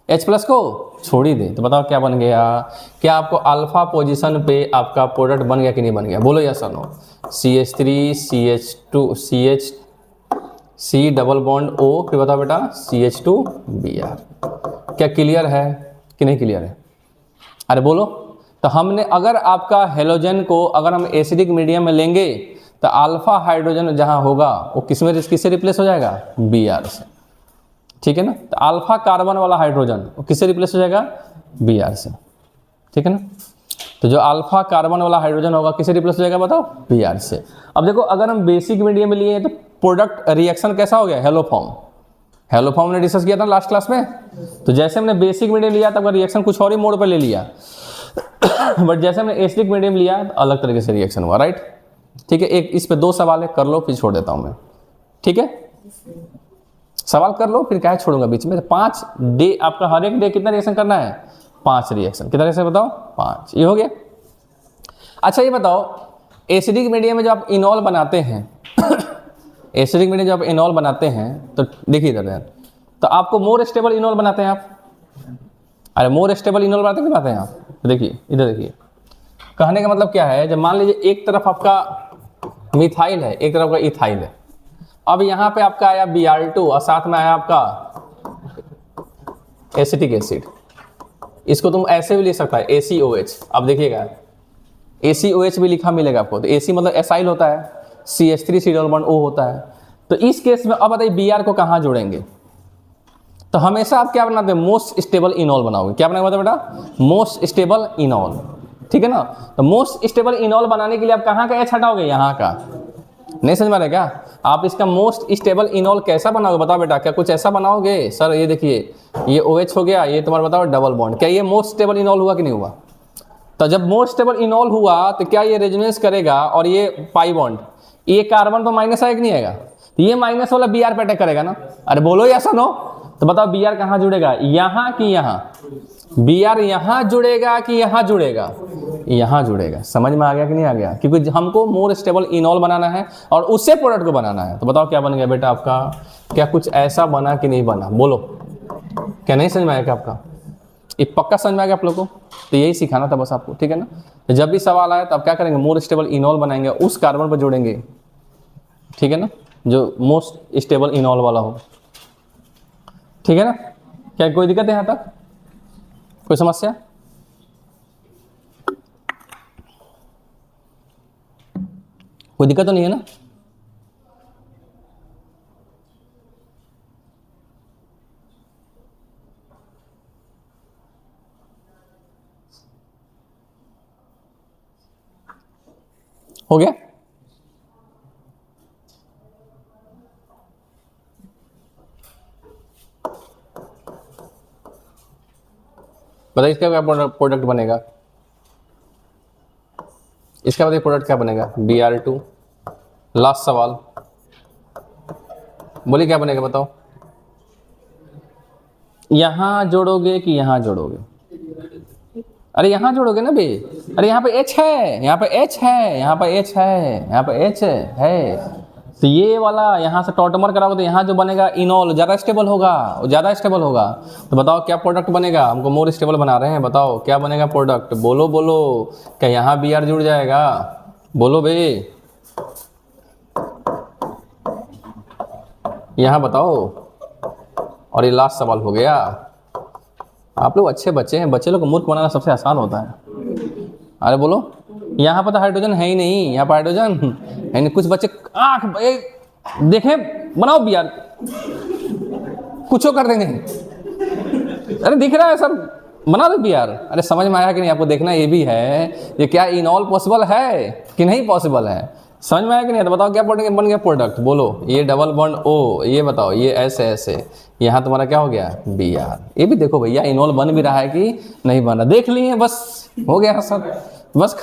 H+ को छोड़ ही दें। तो बताओ क्या बन गया? क्या आपको अल्फा पोजीशन पे आपका प्रोडक्ट बन गया कि नहीं बन गया? बोलो यस और no. CH3 CH2 CH C double bond O, फिर बताओ बेटा CH2Br। क्या क्लियर है कि नहीं क्लियर है? अरे बोलो। तो हमने अगर आपका हेलोजन को अगर हम एसिडिक मीडियम में लेंगे तो अल्फा हाइड्रोजन जहां होगा वो किससे रिप्लेस हो जाएगा? Br से, ठीक है ना? तो अल्फा कार्बन वाला हाइड्रोजन वो किससे रिप्लेस हो जाएगा? Br से, ठीक है ना? तो जो अल्फा कार्बन वाला हाइड्रोजन होगा किससे रिप्लेस हो जाएगा बताओ? Br से। अब देखो अगर हम बेसिक मीडियम में लिए तो प्रोडक्ट रिएक्शन कैसा हो गया? हेलो फॉर्म ने डिस्कस किया था लास्ट क्लास में। तो जैसे हमने बेसिक मीडियम लिया तब रिएक्शन कुछ और ही मोड पर ले लिया बट जैसे हमने एसिडिक मीडियम लिया तो अलग तरीके से रिएक्शन हुआ, राइट? ठीक है। एक इस पे 2 सवाल है, कर लो फिर छोड़ देता हूं मैं, ठीक है? सवाल कर लो फिर क्या छोड़ूंगा बीच में। 5 डे आपका हर एक डे कितना रिएक्शन करना है? 5 रिएक्शन। कितना रिएक्शन बताओ? 5। ये हो गया। अच्छा ये बताओ एसिडिक मीडियम में जब आप इनॉल बनाते हैं एसिडिक मीडियम जब आप इनॉल बनाते हैं तो देखिए इधर, तो आपको मोर स्टेबल इनॉल बनाते हैं आप। अरे मोर स्टेबल इनॉल बनाते नहीं बनाते हैं आप? देखिए इधर देखिए, कहने का मतलब क्या है, जब मान लीजिए एक तरफ आपका मिथाइल है एक तरफ का इथाइल है, अब यहाँ पे आपका आया Br2 और साथ में आया आपका एसिटिक एसिड, इसको तुम ऐसे भी लिख सकता है ACOH। अब देखिएगा ACOH भी लिखा मिलेगा आपको। तो AC मतलब एसाइल होता है, CH3 होता है। तो इस केस में अब बताइए Br को कहाँ जोड़ेंगे? तो हमेशा आप क्या बनाते हैं? मोस्ट स्टेबल इनॉल बनाओगे। क्या बनाओगे बेटा? मोस्ट स्टेबल इनॉल, ठीक है ना। तो मोस्ट स्टेबल इनॉल बनाने के लिए आप कहाँ का H हटाओगे? यहाँ का। नहीं समझ में आ रहा है क्या? आप इसका मोस्ट स्टेबल इनॉल कैसा बनाओगे बताओ बेटा? क्या कुछ ऐसा बनाओगे? सर ये देखिए, ये OH हो गया, ये तुम्हारा बताओ डबल बॉन्ड। क्या ये मोस्ट स्टेबल इनॉल हुआ कि नहीं हुआ? तो जब मोस्ट स्टेबल इनॉल हुआ तो क्या ये रेजोनेंस करेगा और ये पाई बॉन्ड, ये कार्बन तो माइनस आएगा नहीं आएगा? तो ये माइनस वाला Br पे अटैक करेगा ना। अरे बोलो या सुनो, तो बताओ Br कहाँ जुड़ेगा? यहाँ कि यहाँ? Br यहाँ जुड़ेगा कि यहाँ जुड़ेगा? यहाँ जुड़ेगा। समझ में आ गया कि नहीं आ गया? क्योंकि हमको मोर स्टेबल इनॉल बनाना है और उससे प्रोडक्ट को बनाना है। तो बताओ क्या बन गया बेटा आपका? क्या कुछ ऐसा बना कि नहीं बना? बोलो, क्या नहीं समझ में आया क्या आपका? ये पक्का समझ में आ गया आप लोग को? तो यही सिखाना था बस आपको, ठीक है ना। तो जब भी सवाल आए तो आप क्या करेंगे? मोर स्टेबल इनॉल बनाएंगे, उस कार्बन पर जोड़ेंगे, ठीक है ना, जो मोस्ट स्टेबल इनॉल वाला हो, ठीक है ना। क्या कोई दिक्कत है यहाँ तक? कोई समस्या? कोई दिक्कत तो नहीं है ना? हो गया? बताइए इसका क्या प्रोडक्ट बनेगा? इसका बताइए प्रोडक्ट क्या बनेगा? Br2। लास्ट सवाल, बोलिए क्या बनेगा बताओ? यहां जोड़ोगे कि यहां जोड़ोगे? अरे यहां जोड़ोगे ना बे। अरे यहाँ पे H है, यहाँ पे H है, यहाँ पे H है, यहाँ पे H है। तो ये वाला यहाँ से टॉटमर कराओगे तो यहाँ जो बनेगा इनॉल ज़्यादा स्टेबल होगा, ज़्यादा स्टेबल होगा। तो बताओ क्या प्रोडक्ट बनेगा? हमको मोर स्टेबल बना रहे हैं, बताओ क्या बनेगा प्रोडक्ट? बोलो बोलो, क्या यहाँ Br जुड़ जाएगा? बोलो बे, यहाँ बताओ। और ये लास्ट सवाल हो गया। आप लोग अच्छे बच्चे हैं, बच्चे लोग को मूर्ख बनाना सबसे आसान होता है। अरे बोलो, यहाँ पर तो हाइड्रोजन है ही नहीं, यहाँ पर हाइड्रोजन है नहीं। कुछ बच्चे आँख देखें, बनाओ Br, कुछ कर देंगे। अरे दिख रहा है सर, बना दो Br। अरे समझ में आया कि नहीं आपको? देखना ये भी है, ये क्या इनॉल पॉसिबल है कि नहीं पॉसिबल है? समझ में आया कि नहीं? तो बताओ क्या प्रोडक्ट बन गया? प्रोडक्ट बोलो। ये डबल बॉन्ड O, ये बताओ, ये ऐसे ऐसे, यहाँ तुम्हारा क्या हो गया? Br। ये भी देखो भैया इनॉल बन भी रहा है कि नहीं बन रहा, देख लिए बस, हो गया सर, बस।